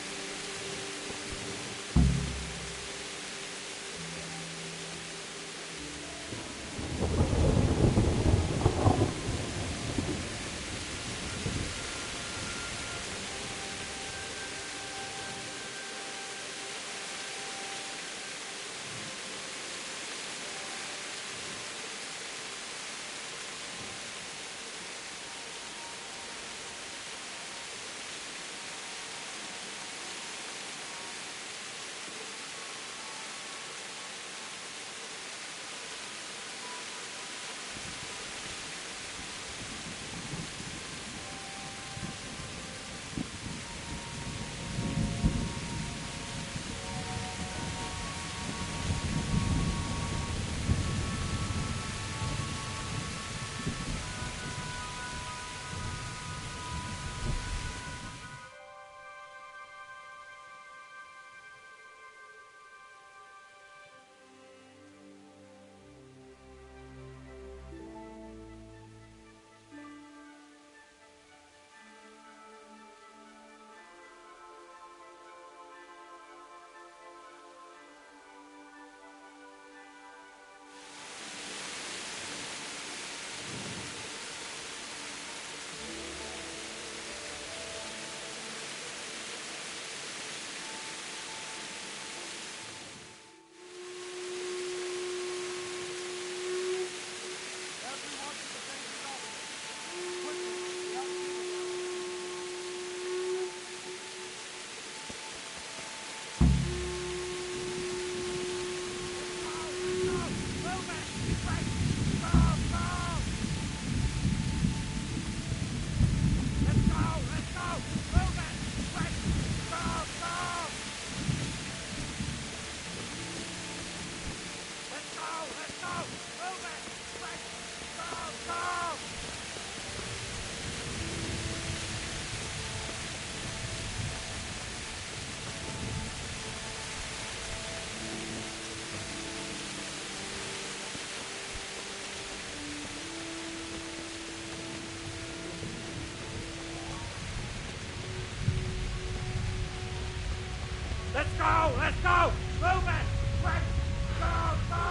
Let's go! Let's go! Move it! Quick! Go! Go!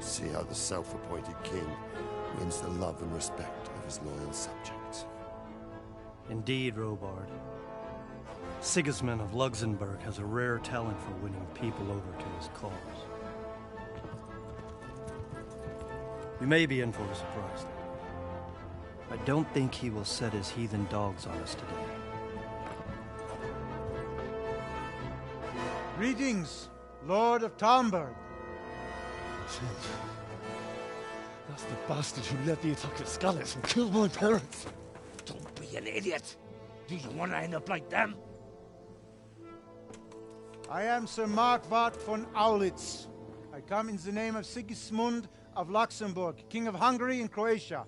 See how the self-appointed king wins the love and respect of his loyal subjects. Indeed, Robard. Sigismund of Luxembourg has a rare talent for winning people over to his cause. We may be in for a surprise, though. I don't think he will set his heathen dogs on us today. Greetings, Lord of Talmberg. That's the bastard who led the attack at Scarlet and killed my parents. Don't be an idiot. Do you want to end up like them? I am Sir Markwart von Aulitz. I come in the name of Sigismund of Luxembourg, King of Hungary and Croatia,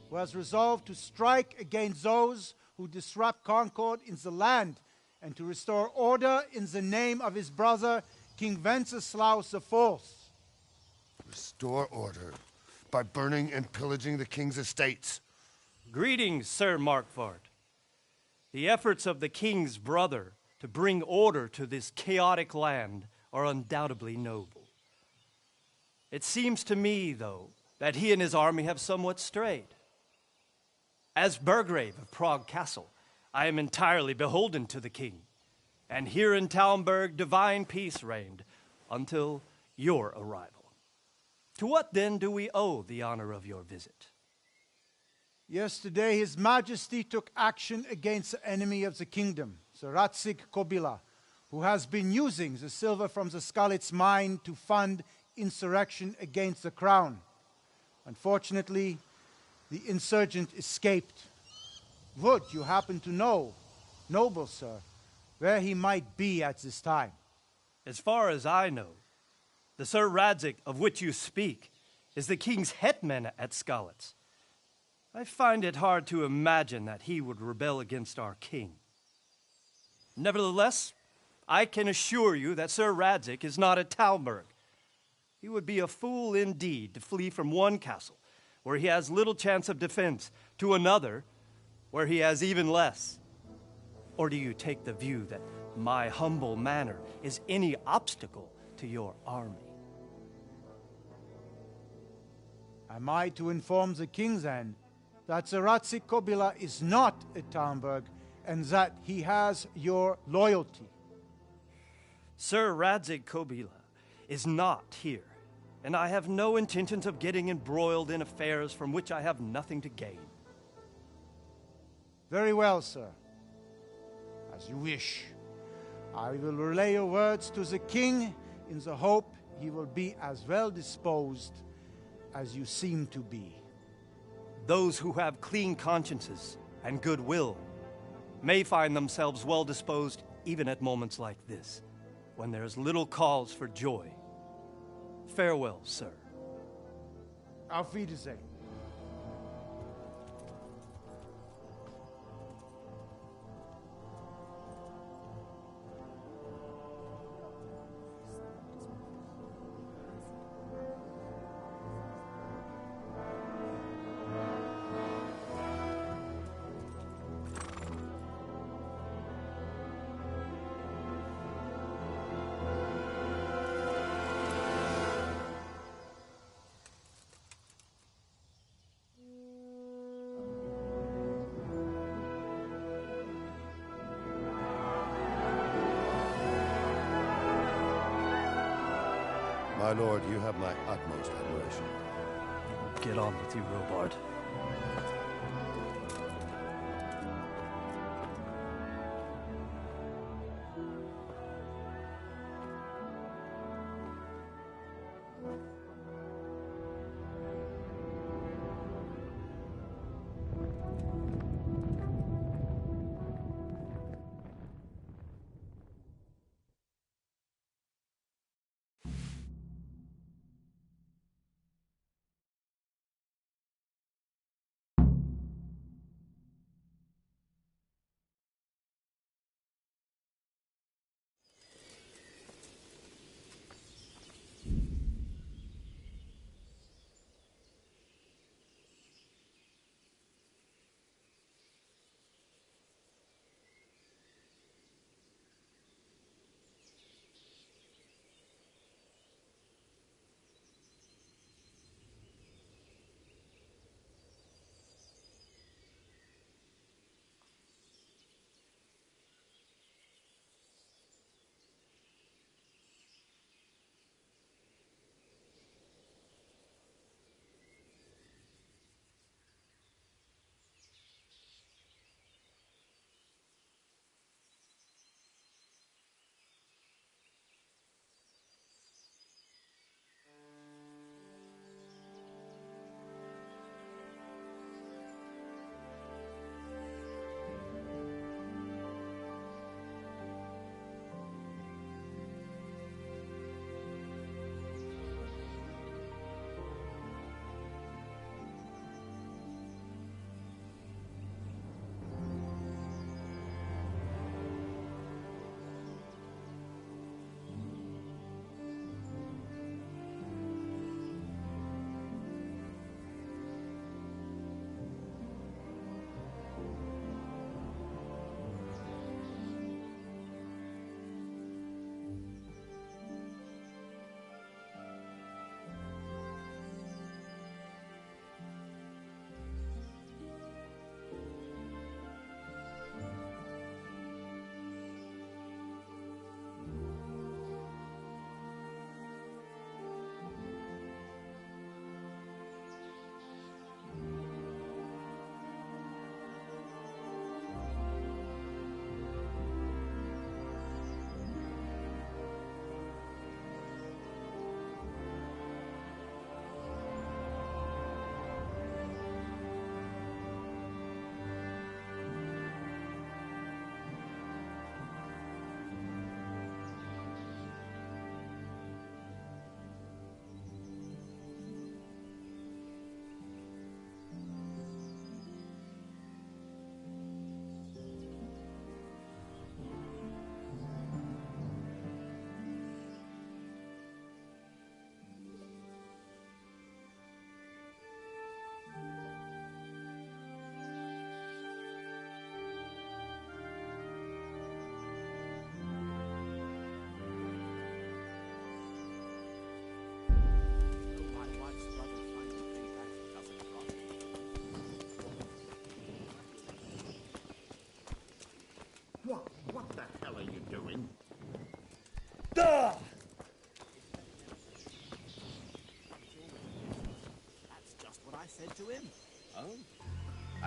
who has resolved to strike against those who disrupt concord in the land and to restore order in the name of his brother, King Wenceslaus IV. Restore order by burning and pillaging the king's estates. Greetings, Sir Markwart. The efforts of the king's brother to bring order to this chaotic land are undoubtedly noble. It seems to me, though, that he and his army have somewhat strayed. As Burgrave of Prague Castle, I am entirely beholden to the king, and here in Talmberg divine peace reigned until your arrival. To what then do we owe the honor of your visit? Yesterday, His Majesty took action against the enemy of the kingdom, the Ratzik Kobila, who has been using the silver from the Skalitz mine to fund insurrection against the crown. Unfortunately, the insurgent escaped. Would you happen to know, noble sir, where he might be at this time? As far as I know, the Sir Radzik of which you speak is the king's hetman at Skalitz. I find it hard to imagine that he would rebel against our king. Nevertheless, I can assure you that Sir Radzik is not at Talmberg. He would be a fool indeed to flee from one castle, where he has little chance of defense, to another, where he has even less. Or do you take the view that my humble manner is any obstacle to your army? Am I to inform the king then that the Ratzik Kobila is not at Talmberg and that he has your loyalty? Sir Radzik Kobila is not here, and I have no intentions of getting embroiled in affairs from which I have nothing to gain. Very well, sir. As you wish. I will relay your words to the king in the hope he will be as well disposed as you seem to be. Those who have clean consciences and goodwill may find themselves well disposed even at moments like this, when there is little cause for joy. Farewell, sir. Auf Wiedersehen. My lord, you have my utmost admiration. Get on with you, Robard.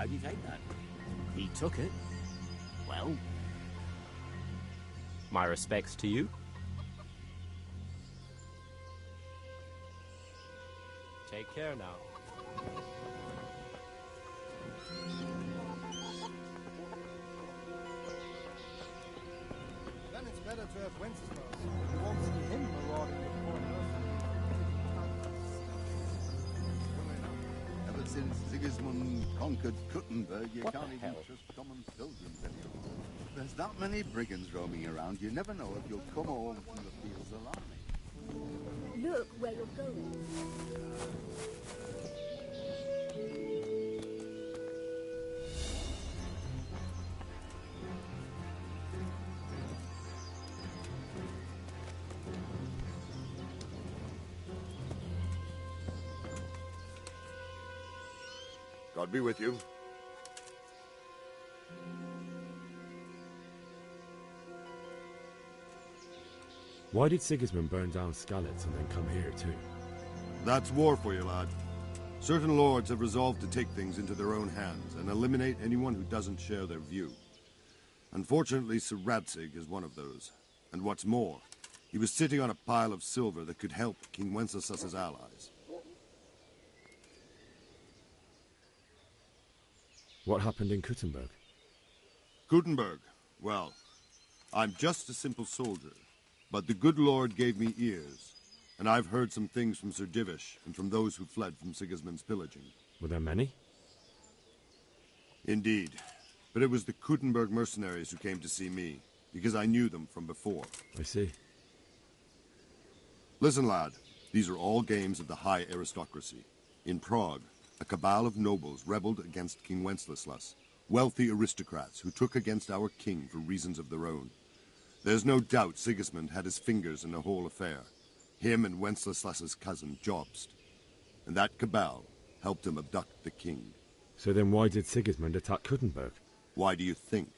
do you take that? He took it. Well... My respects to you. Take care now. Then it's better to have Wenceslas. You won't see him marauding the corners. Ever since Sigismund conquered Kuttenberg, you What can't the even hell? trust common pilgrims anymore. There's that many brigands roaming around, you never know if you'll come home from the fields alive. Look where you're going. God be with you. Why did Sigismund burn down Skalitz and then come here too? That's war for you, lad. Certain lords have resolved to take things into their own hands and eliminate anyone who doesn't share their view. Unfortunately, Sir Radzig is one of those. And what's more, he was sitting on a pile of silver that could help King Wenceslas's allies. What happened in Kuttenberg? Kuttenberg? Well, I'm just a simple soldier. But the good Lord gave me ears, and I've heard some things from Sir Divish and from those who fled from Sigismund's pillaging. Were there many? Indeed. But it was the Kuttenberg mercenaries who came to see me, because I knew them from before. I see. Listen, lad. These are all games of the high aristocracy. In Prague, a cabal of nobles rebelled against King Wenceslas, wealthy aristocrats who took against our king for reasons of their own. There's no doubt Sigismund had his fingers in the whole affair. Him and Wenceslas's cousin, Jobst. And that cabal helped him abduct the king. So then why did Sigismund attack Kuttenberg? Why do you think?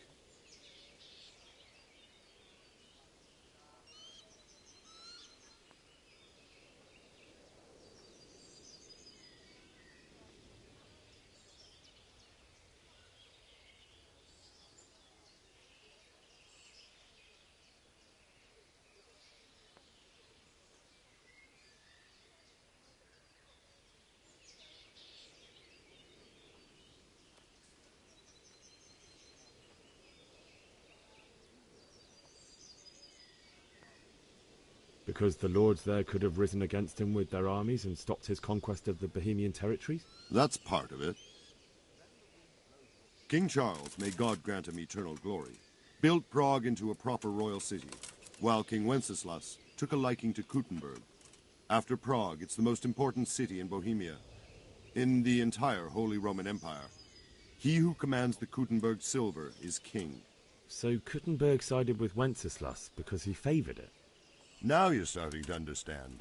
Because the lords there could have risen against him with their armies and stopped his conquest of the Bohemian territories? That's part of it. King Charles, may God grant him eternal glory, built Prague into a proper royal city, while King Wenceslas took a liking to Kuttenberg. After Prague, it's the most important city in Bohemia, in the entire Holy Roman Empire. He who commands the Kuttenberg silver is king. So Kuttenberg sided with Wenceslas because he favoured it? Now you're starting to understand.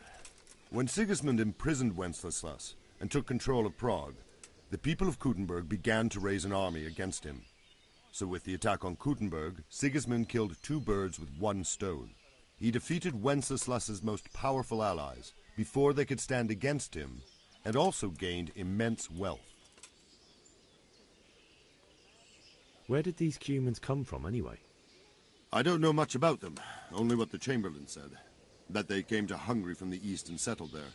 When Sigismund imprisoned Wenceslas and took control of Prague, the people of Kuttenberg began to raise an army against him. So with the attack on Kuttenberg, Sigismund killed two birds with one stone. He defeated Wenceslas's most powerful allies before they could stand against him, and also gained immense wealth. Where did these Cumans come from anyway? I don't know much about them, only what the Chamberlain said. That they came to Hungary from the east and settled there.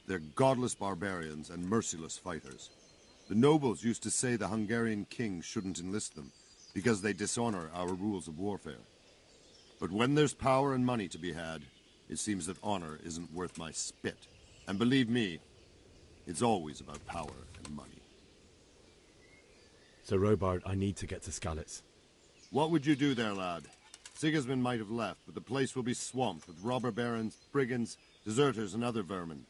They're godless barbarians and merciless fighters. The nobles used to say the Hungarian king shouldn't enlist them, because they dishonor our rules of warfare. But when there's power and money to be had, it seems that honor isn't worth my spit. And believe me, it's always about power and money. So Robard, I need to get to Skalitz. What would you do there, lad? Sigismund might have left, but the place will be swamped with robber barons, brigands, deserters, and other vermin.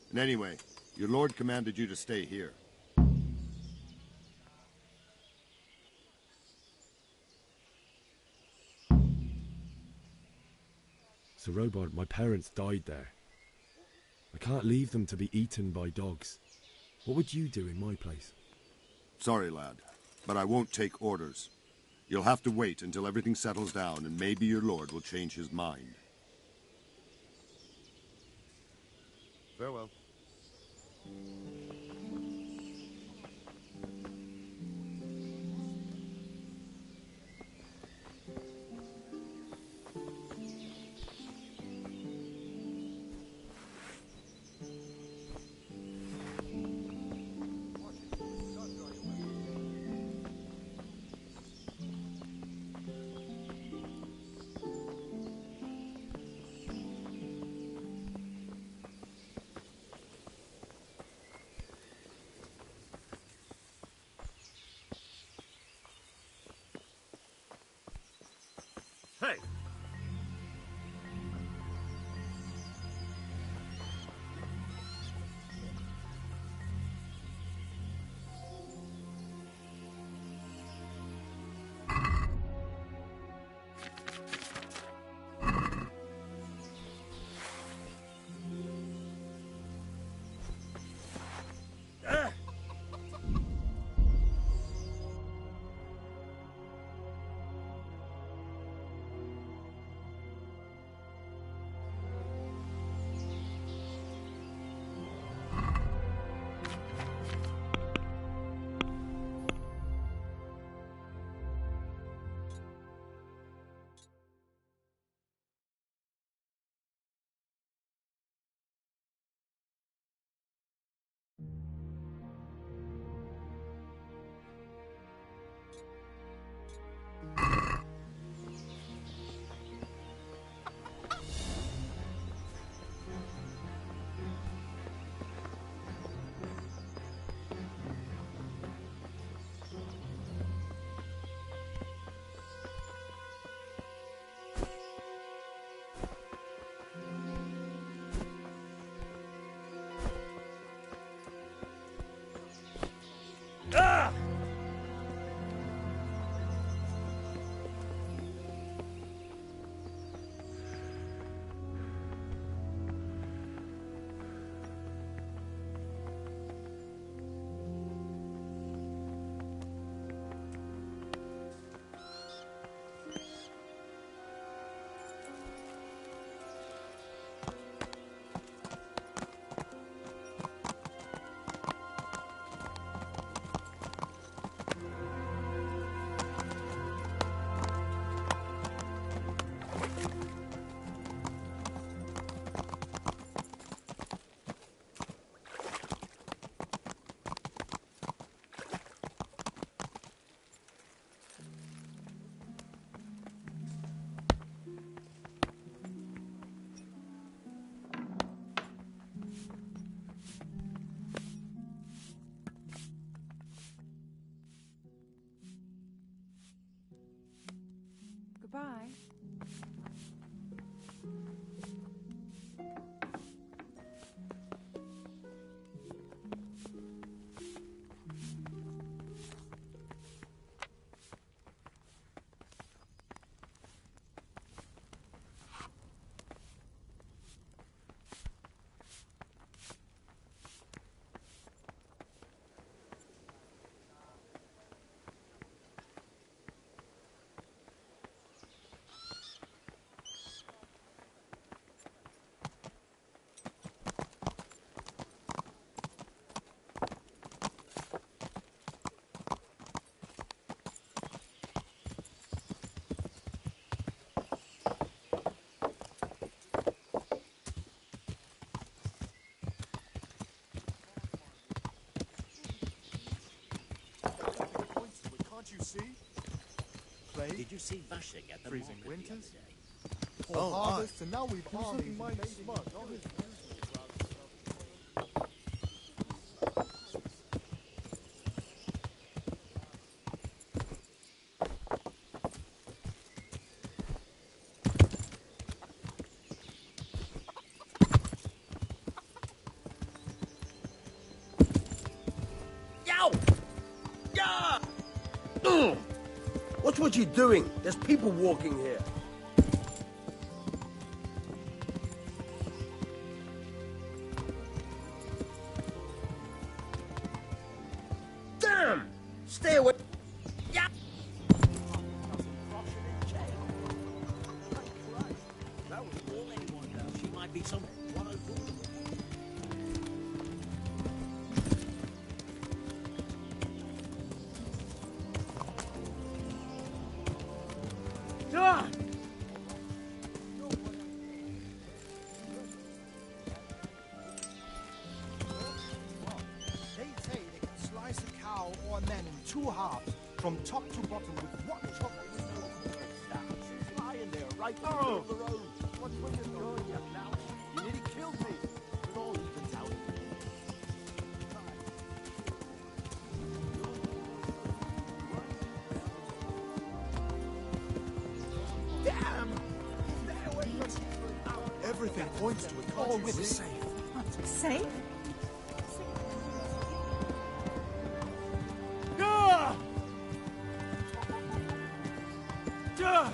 And anyway, your lord commanded you to stay here. So Robard, my parents died there. I can't leave them to be eaten by dogs. What would you do in my place? Sorry, lad, but I won't take orders. You'll have to wait until everything settles down, and maybe your lord will change his mind. Farewell. Hey! Goodbye. Can't you see? Plague? Did you see Vashing at the freezing market winters? the other day? Harvest, and now we've armies invading. Yow! Yeah! Watch what you're doing. There's people walking here. Damn! Stay away. Yeah! That was all anyone knows. She might be some wild woman. They say they can slice a cow or a man in two halves, from top to bottom, with one chop. She's lying there, right in the middle of the road. What's with you doing, you louse? You nearly killed me. It all evens out. Damn! Stay away from everything points to it. All with safe. Safe? Ah! Ah!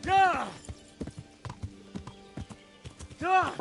Ah! Ah!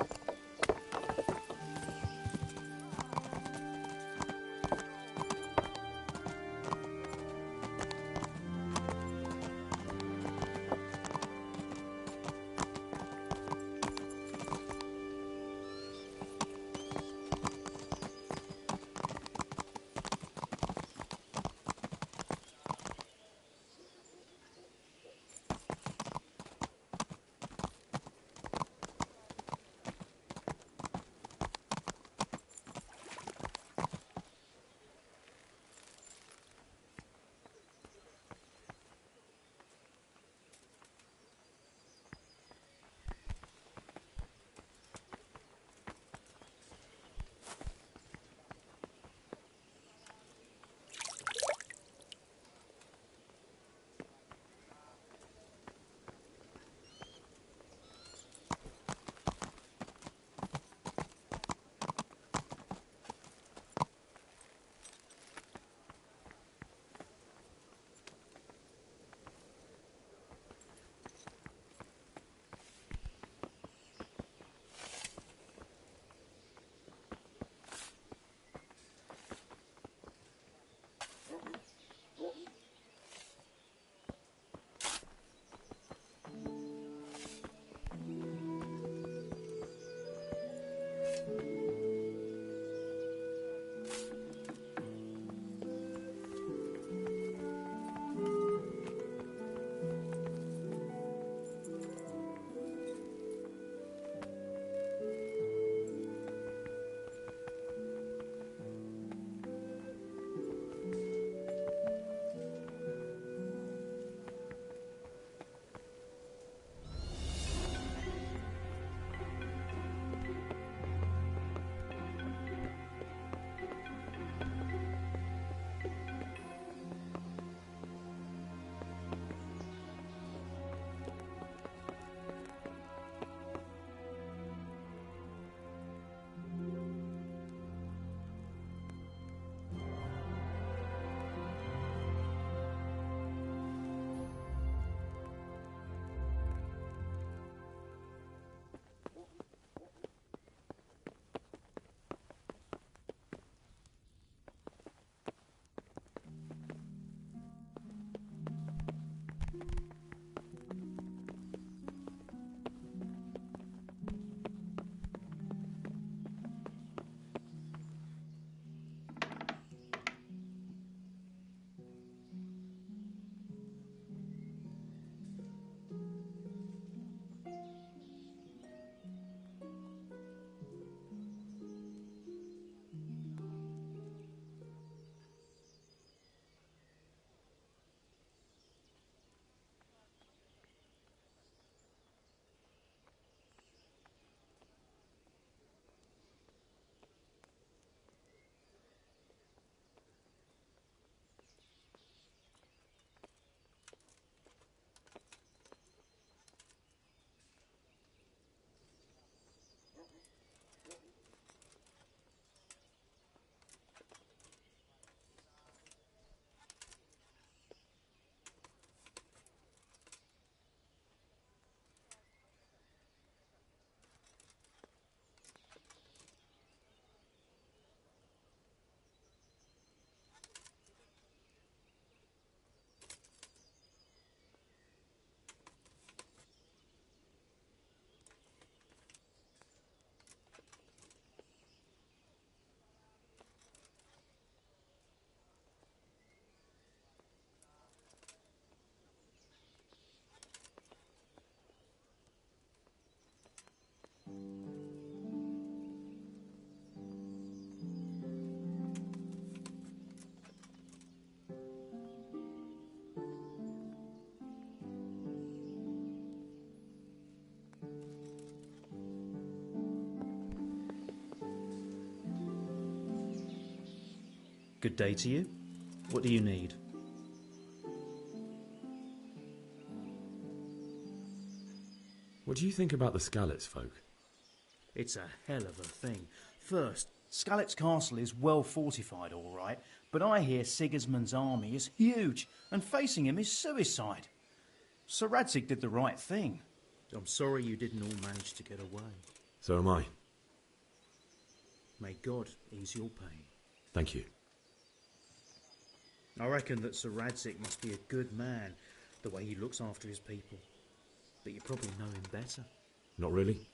Good day to you. What do you need? What do you think about the Skalitz folk? It's a hell of a thing. First, Skalitz Castle is well fortified, all right, but I hear Sigismund's army is huge, and facing him is suicide. Sir Radzig did the right thing. I'm sorry you didn't all manage to get away. So am I. May God ease your pain. Thank you. I reckon that Sir Radzig must be a good man, the way he looks after his people. But you probably know him better. Not really.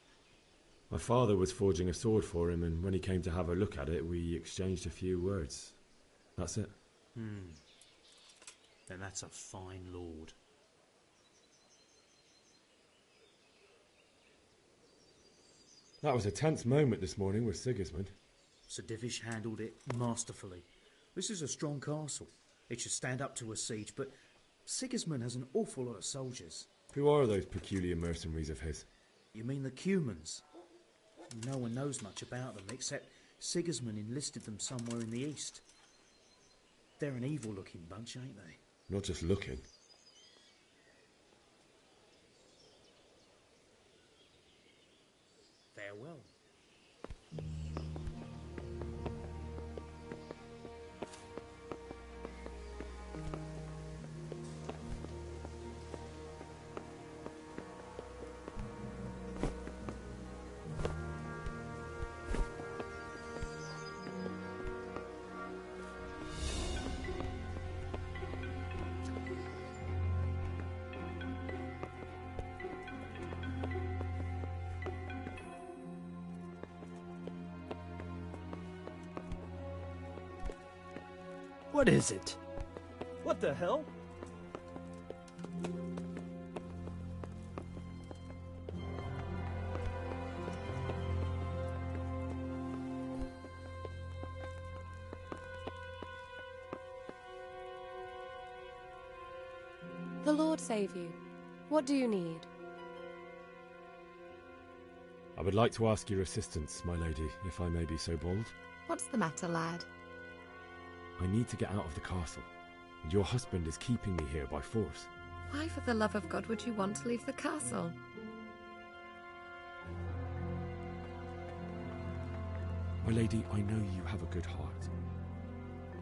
My father was forging a sword for him, and when he came to have a look at it, we exchanged a few words. That's it. Then that's a fine lord. That was a tense moment this morning with Sigismund. Sir Divish handled it masterfully. This is a strong castle. It should stand up to a siege, but Sigismund has an awful lot of soldiers. Who are those peculiar mercenaries of his? You mean the Cumans? No one knows much about them, except Sigismund enlisted them somewhere in the east. They're an evil-looking bunch, ain't they? Not just looking. Farewell. What is it? What the hell? The Lord save you. What do you need? I would like to ask your assistance, my lady, if I may be so bold. What's the matter, lad? I need to get out of the castle, and your husband is keeping me here by force. Why, for the love of God, would you want to leave the castle? My lady, I know you have a good heart.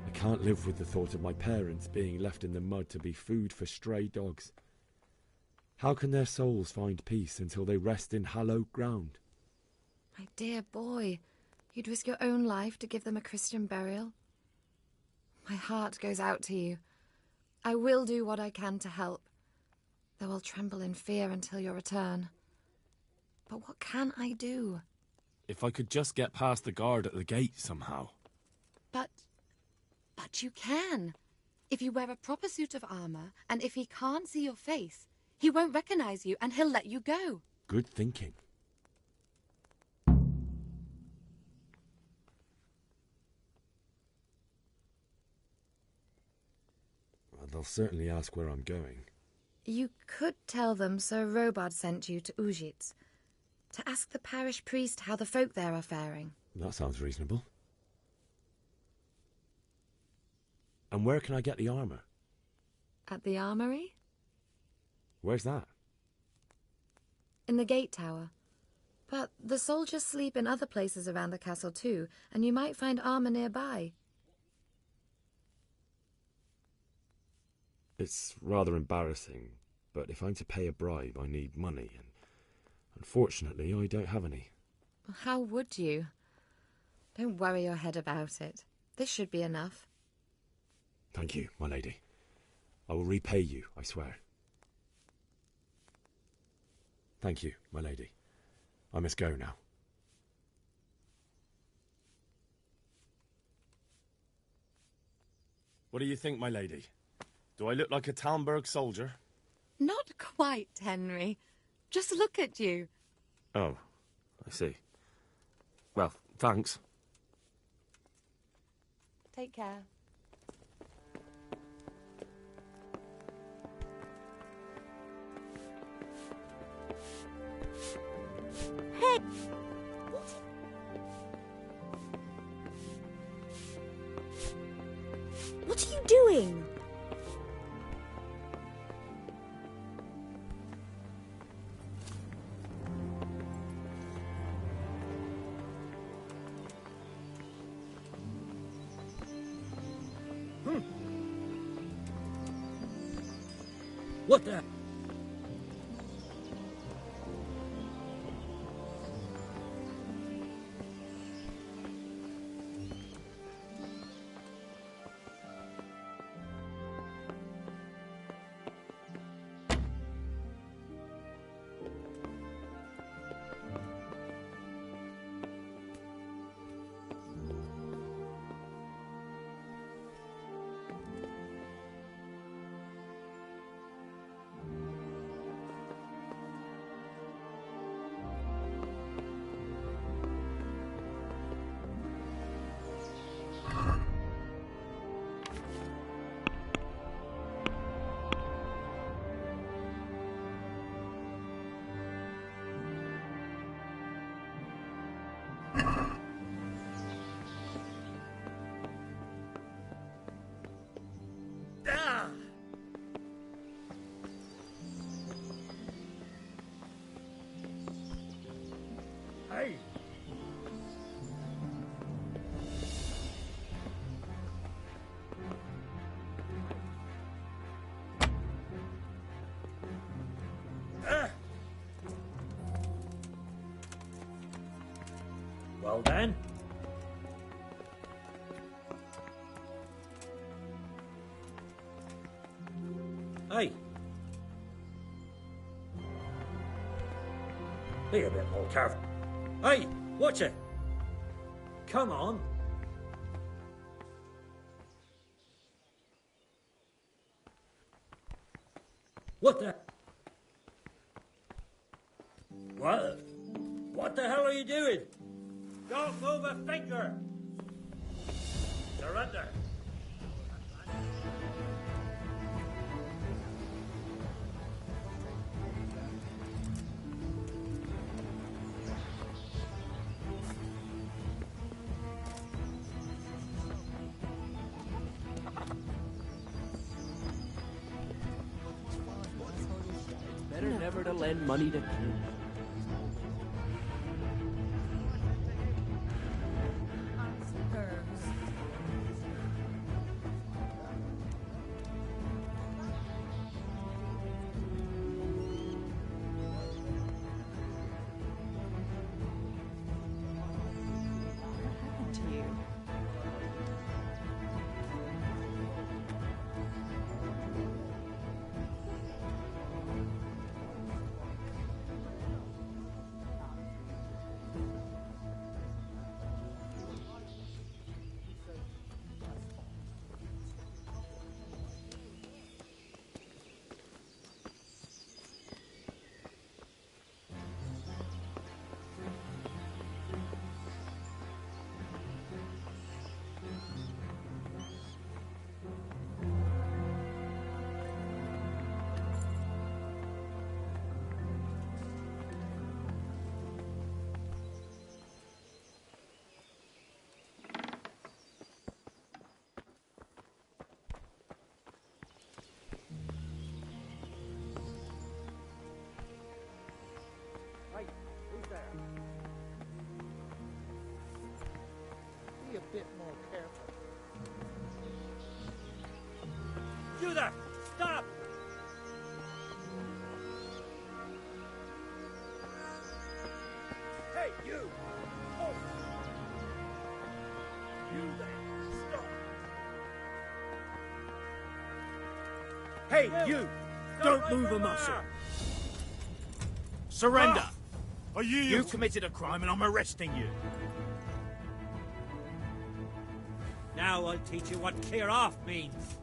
I can't live with the thought of my parents being left in the mud to be food for stray dogs. How can their souls find peace until they rest in hallowed ground? My dear boy, you'd risk your own life to give them a Christian burial? My heart goes out to you. I will do what I can to help, though I'll tremble in fear until your return. But what can I do? If I could just get past the guard at the gate somehow. But you can. If you wear a proper suit of armor, and if he can't see your face, he won't recognize you and he'll let you go. Good thinking. They'll certainly ask where I'm going. You could tell them Sir Robard sent you to Ujits, to ask the parish priest how the folk there are faring. That sounds reasonable. And where can I get the armour? At the armoury? Where's that? In the gate tower. But the soldiers sleep in other places around the castle too, and you might find armour nearby. It's rather embarrassing, but if I'm to pay a bribe, I need money, and unfortunately, I don't have any. How would you? Don't worry your head about it. This should be enough. Thank you, my lady. I will repay you, I swear. Thank you, my lady. I must go now. What do you think, my lady? Do I look like a Talmberg soldier? Not quite, Henry. Just look at you. Oh, I see. Well, thanks. Take care. Hey! What are you doing? What the? Hey! Well then. Hey. Be a bit more careful. Hey, watch it. Come on. What the? What? What the hell are you doing? Don't move a finger. Surrender. Better never to lend money to King. Hey, who's there? Be a bit more careful. You there! Stop! Hey, you! Oh. You there! Stop! Hey, you! Don't move a muscle. Surrender! Are you? You've committed a crime and I'm arresting you. Now I'll teach you what clear off means.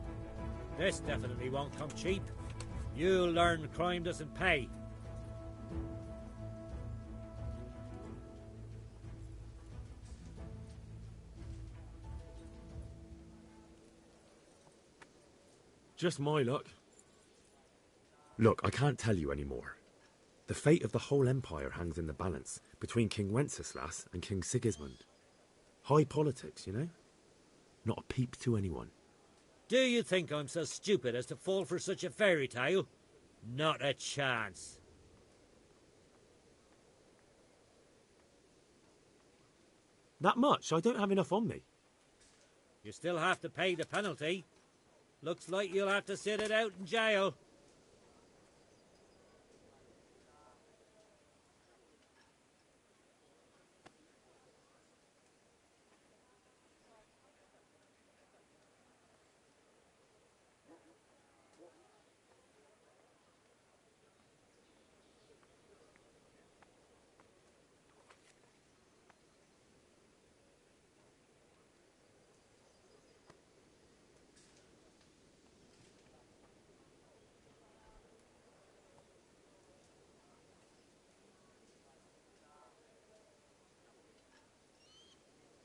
This definitely won't come cheap. You'll learn crime doesn't pay. Just my luck. Look, I can't tell you anymore. The fate of the whole empire hangs in the balance between King Wenceslas and King Sigismund. High politics, you know? Not a peep to anyone. Do you think I'm so stupid as to fall for such a fairy tale? Not a chance. That much? I don't have enough on me. You still have to pay the penalty. Looks like you'll have to sit it out in jail.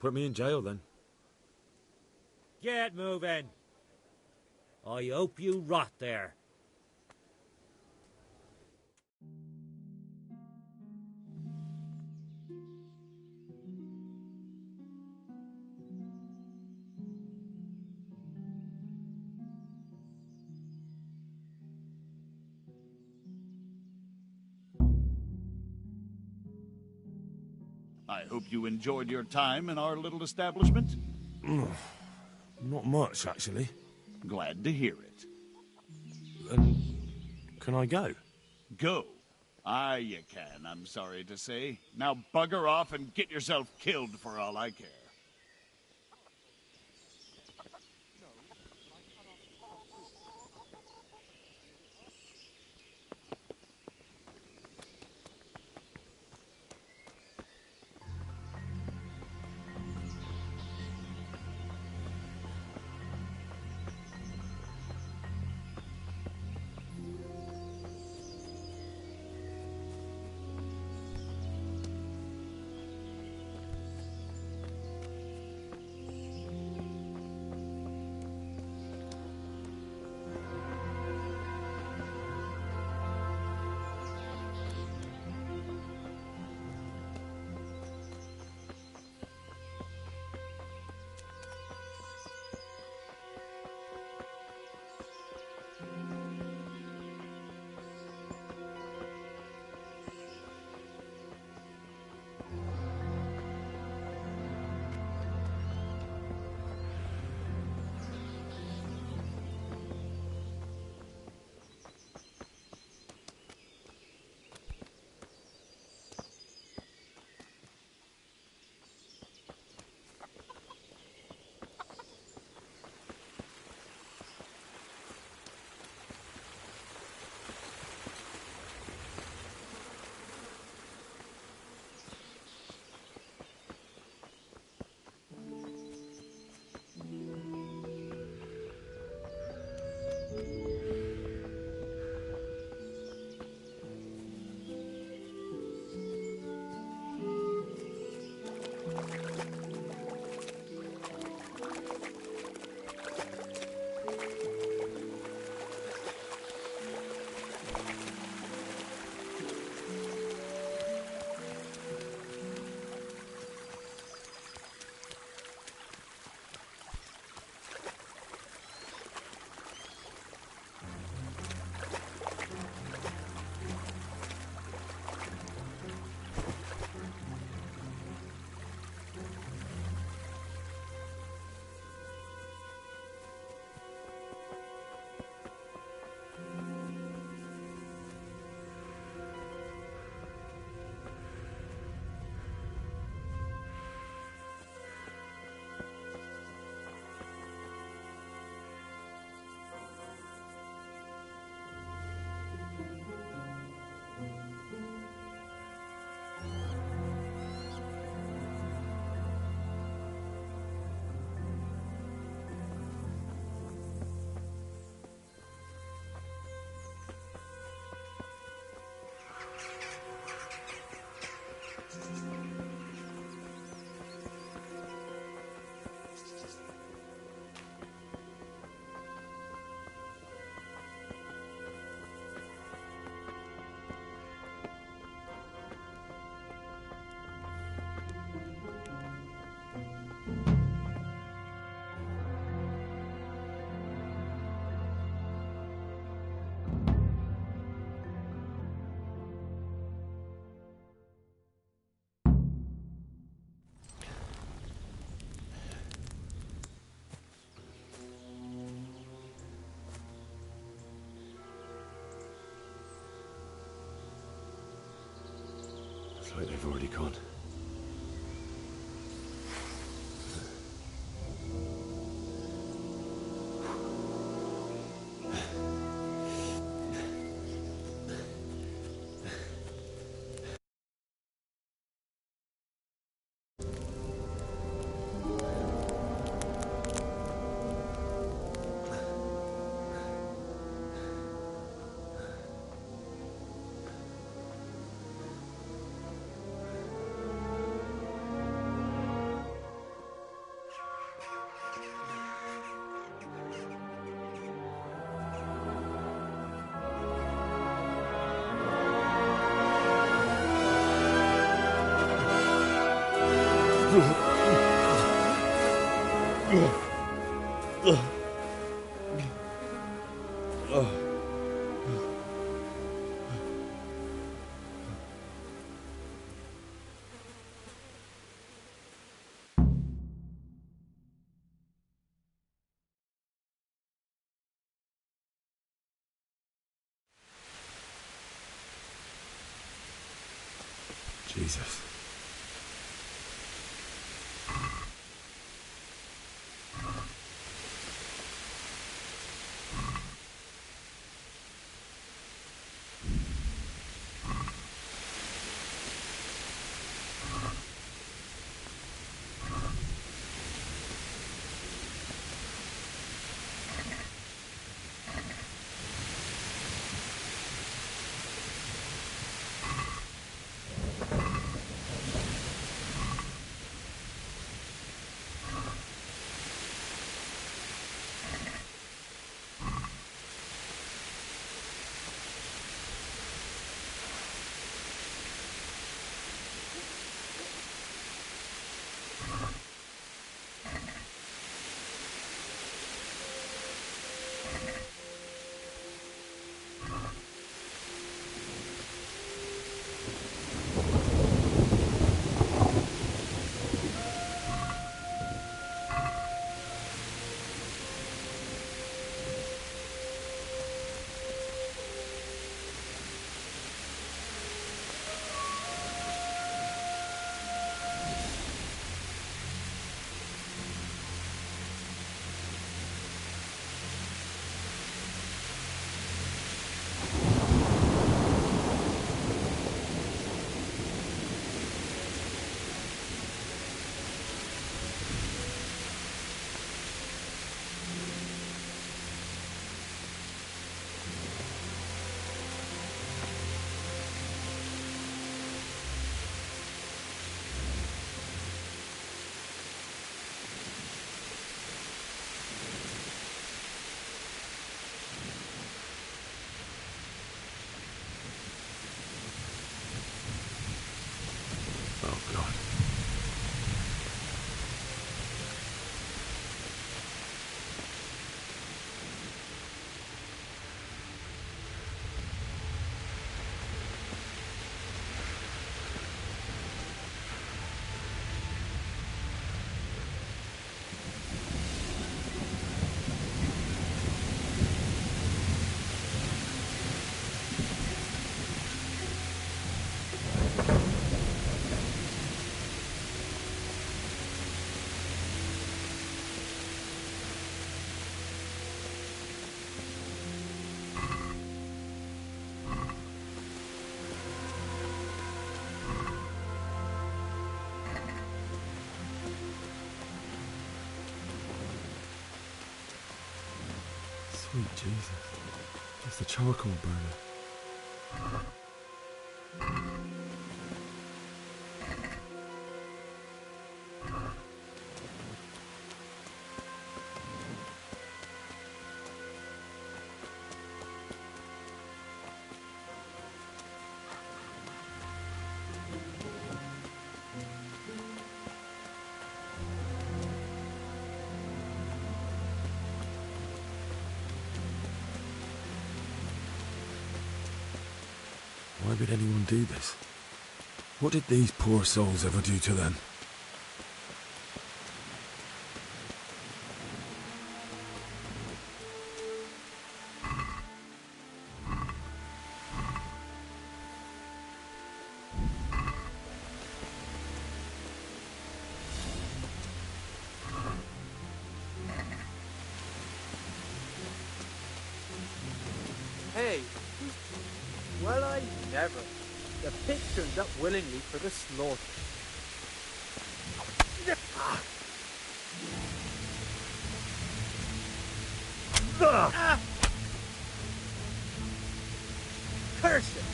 Put me in jail then. Get moving. I hope you rot there. I hope you enjoyed your time in our little establishment. Not much, actually. Glad to hear it. And can I go? Go? Aye, you can, I'm sorry to say. Now bugger off and get yourself killed for all I care. Looks like they've already gone. Jesus. Oh, God. Sweet Jesus. Just a charcoal burner. Why would anyone do this? What did these poor souls ever do to them? Well, I never. The pig turned up willingly for the slaughter. Curse it!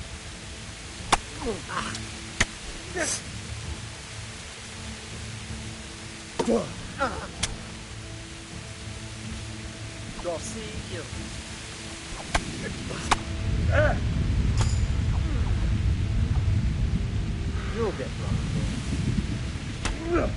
You'll see you. You'll get wrong.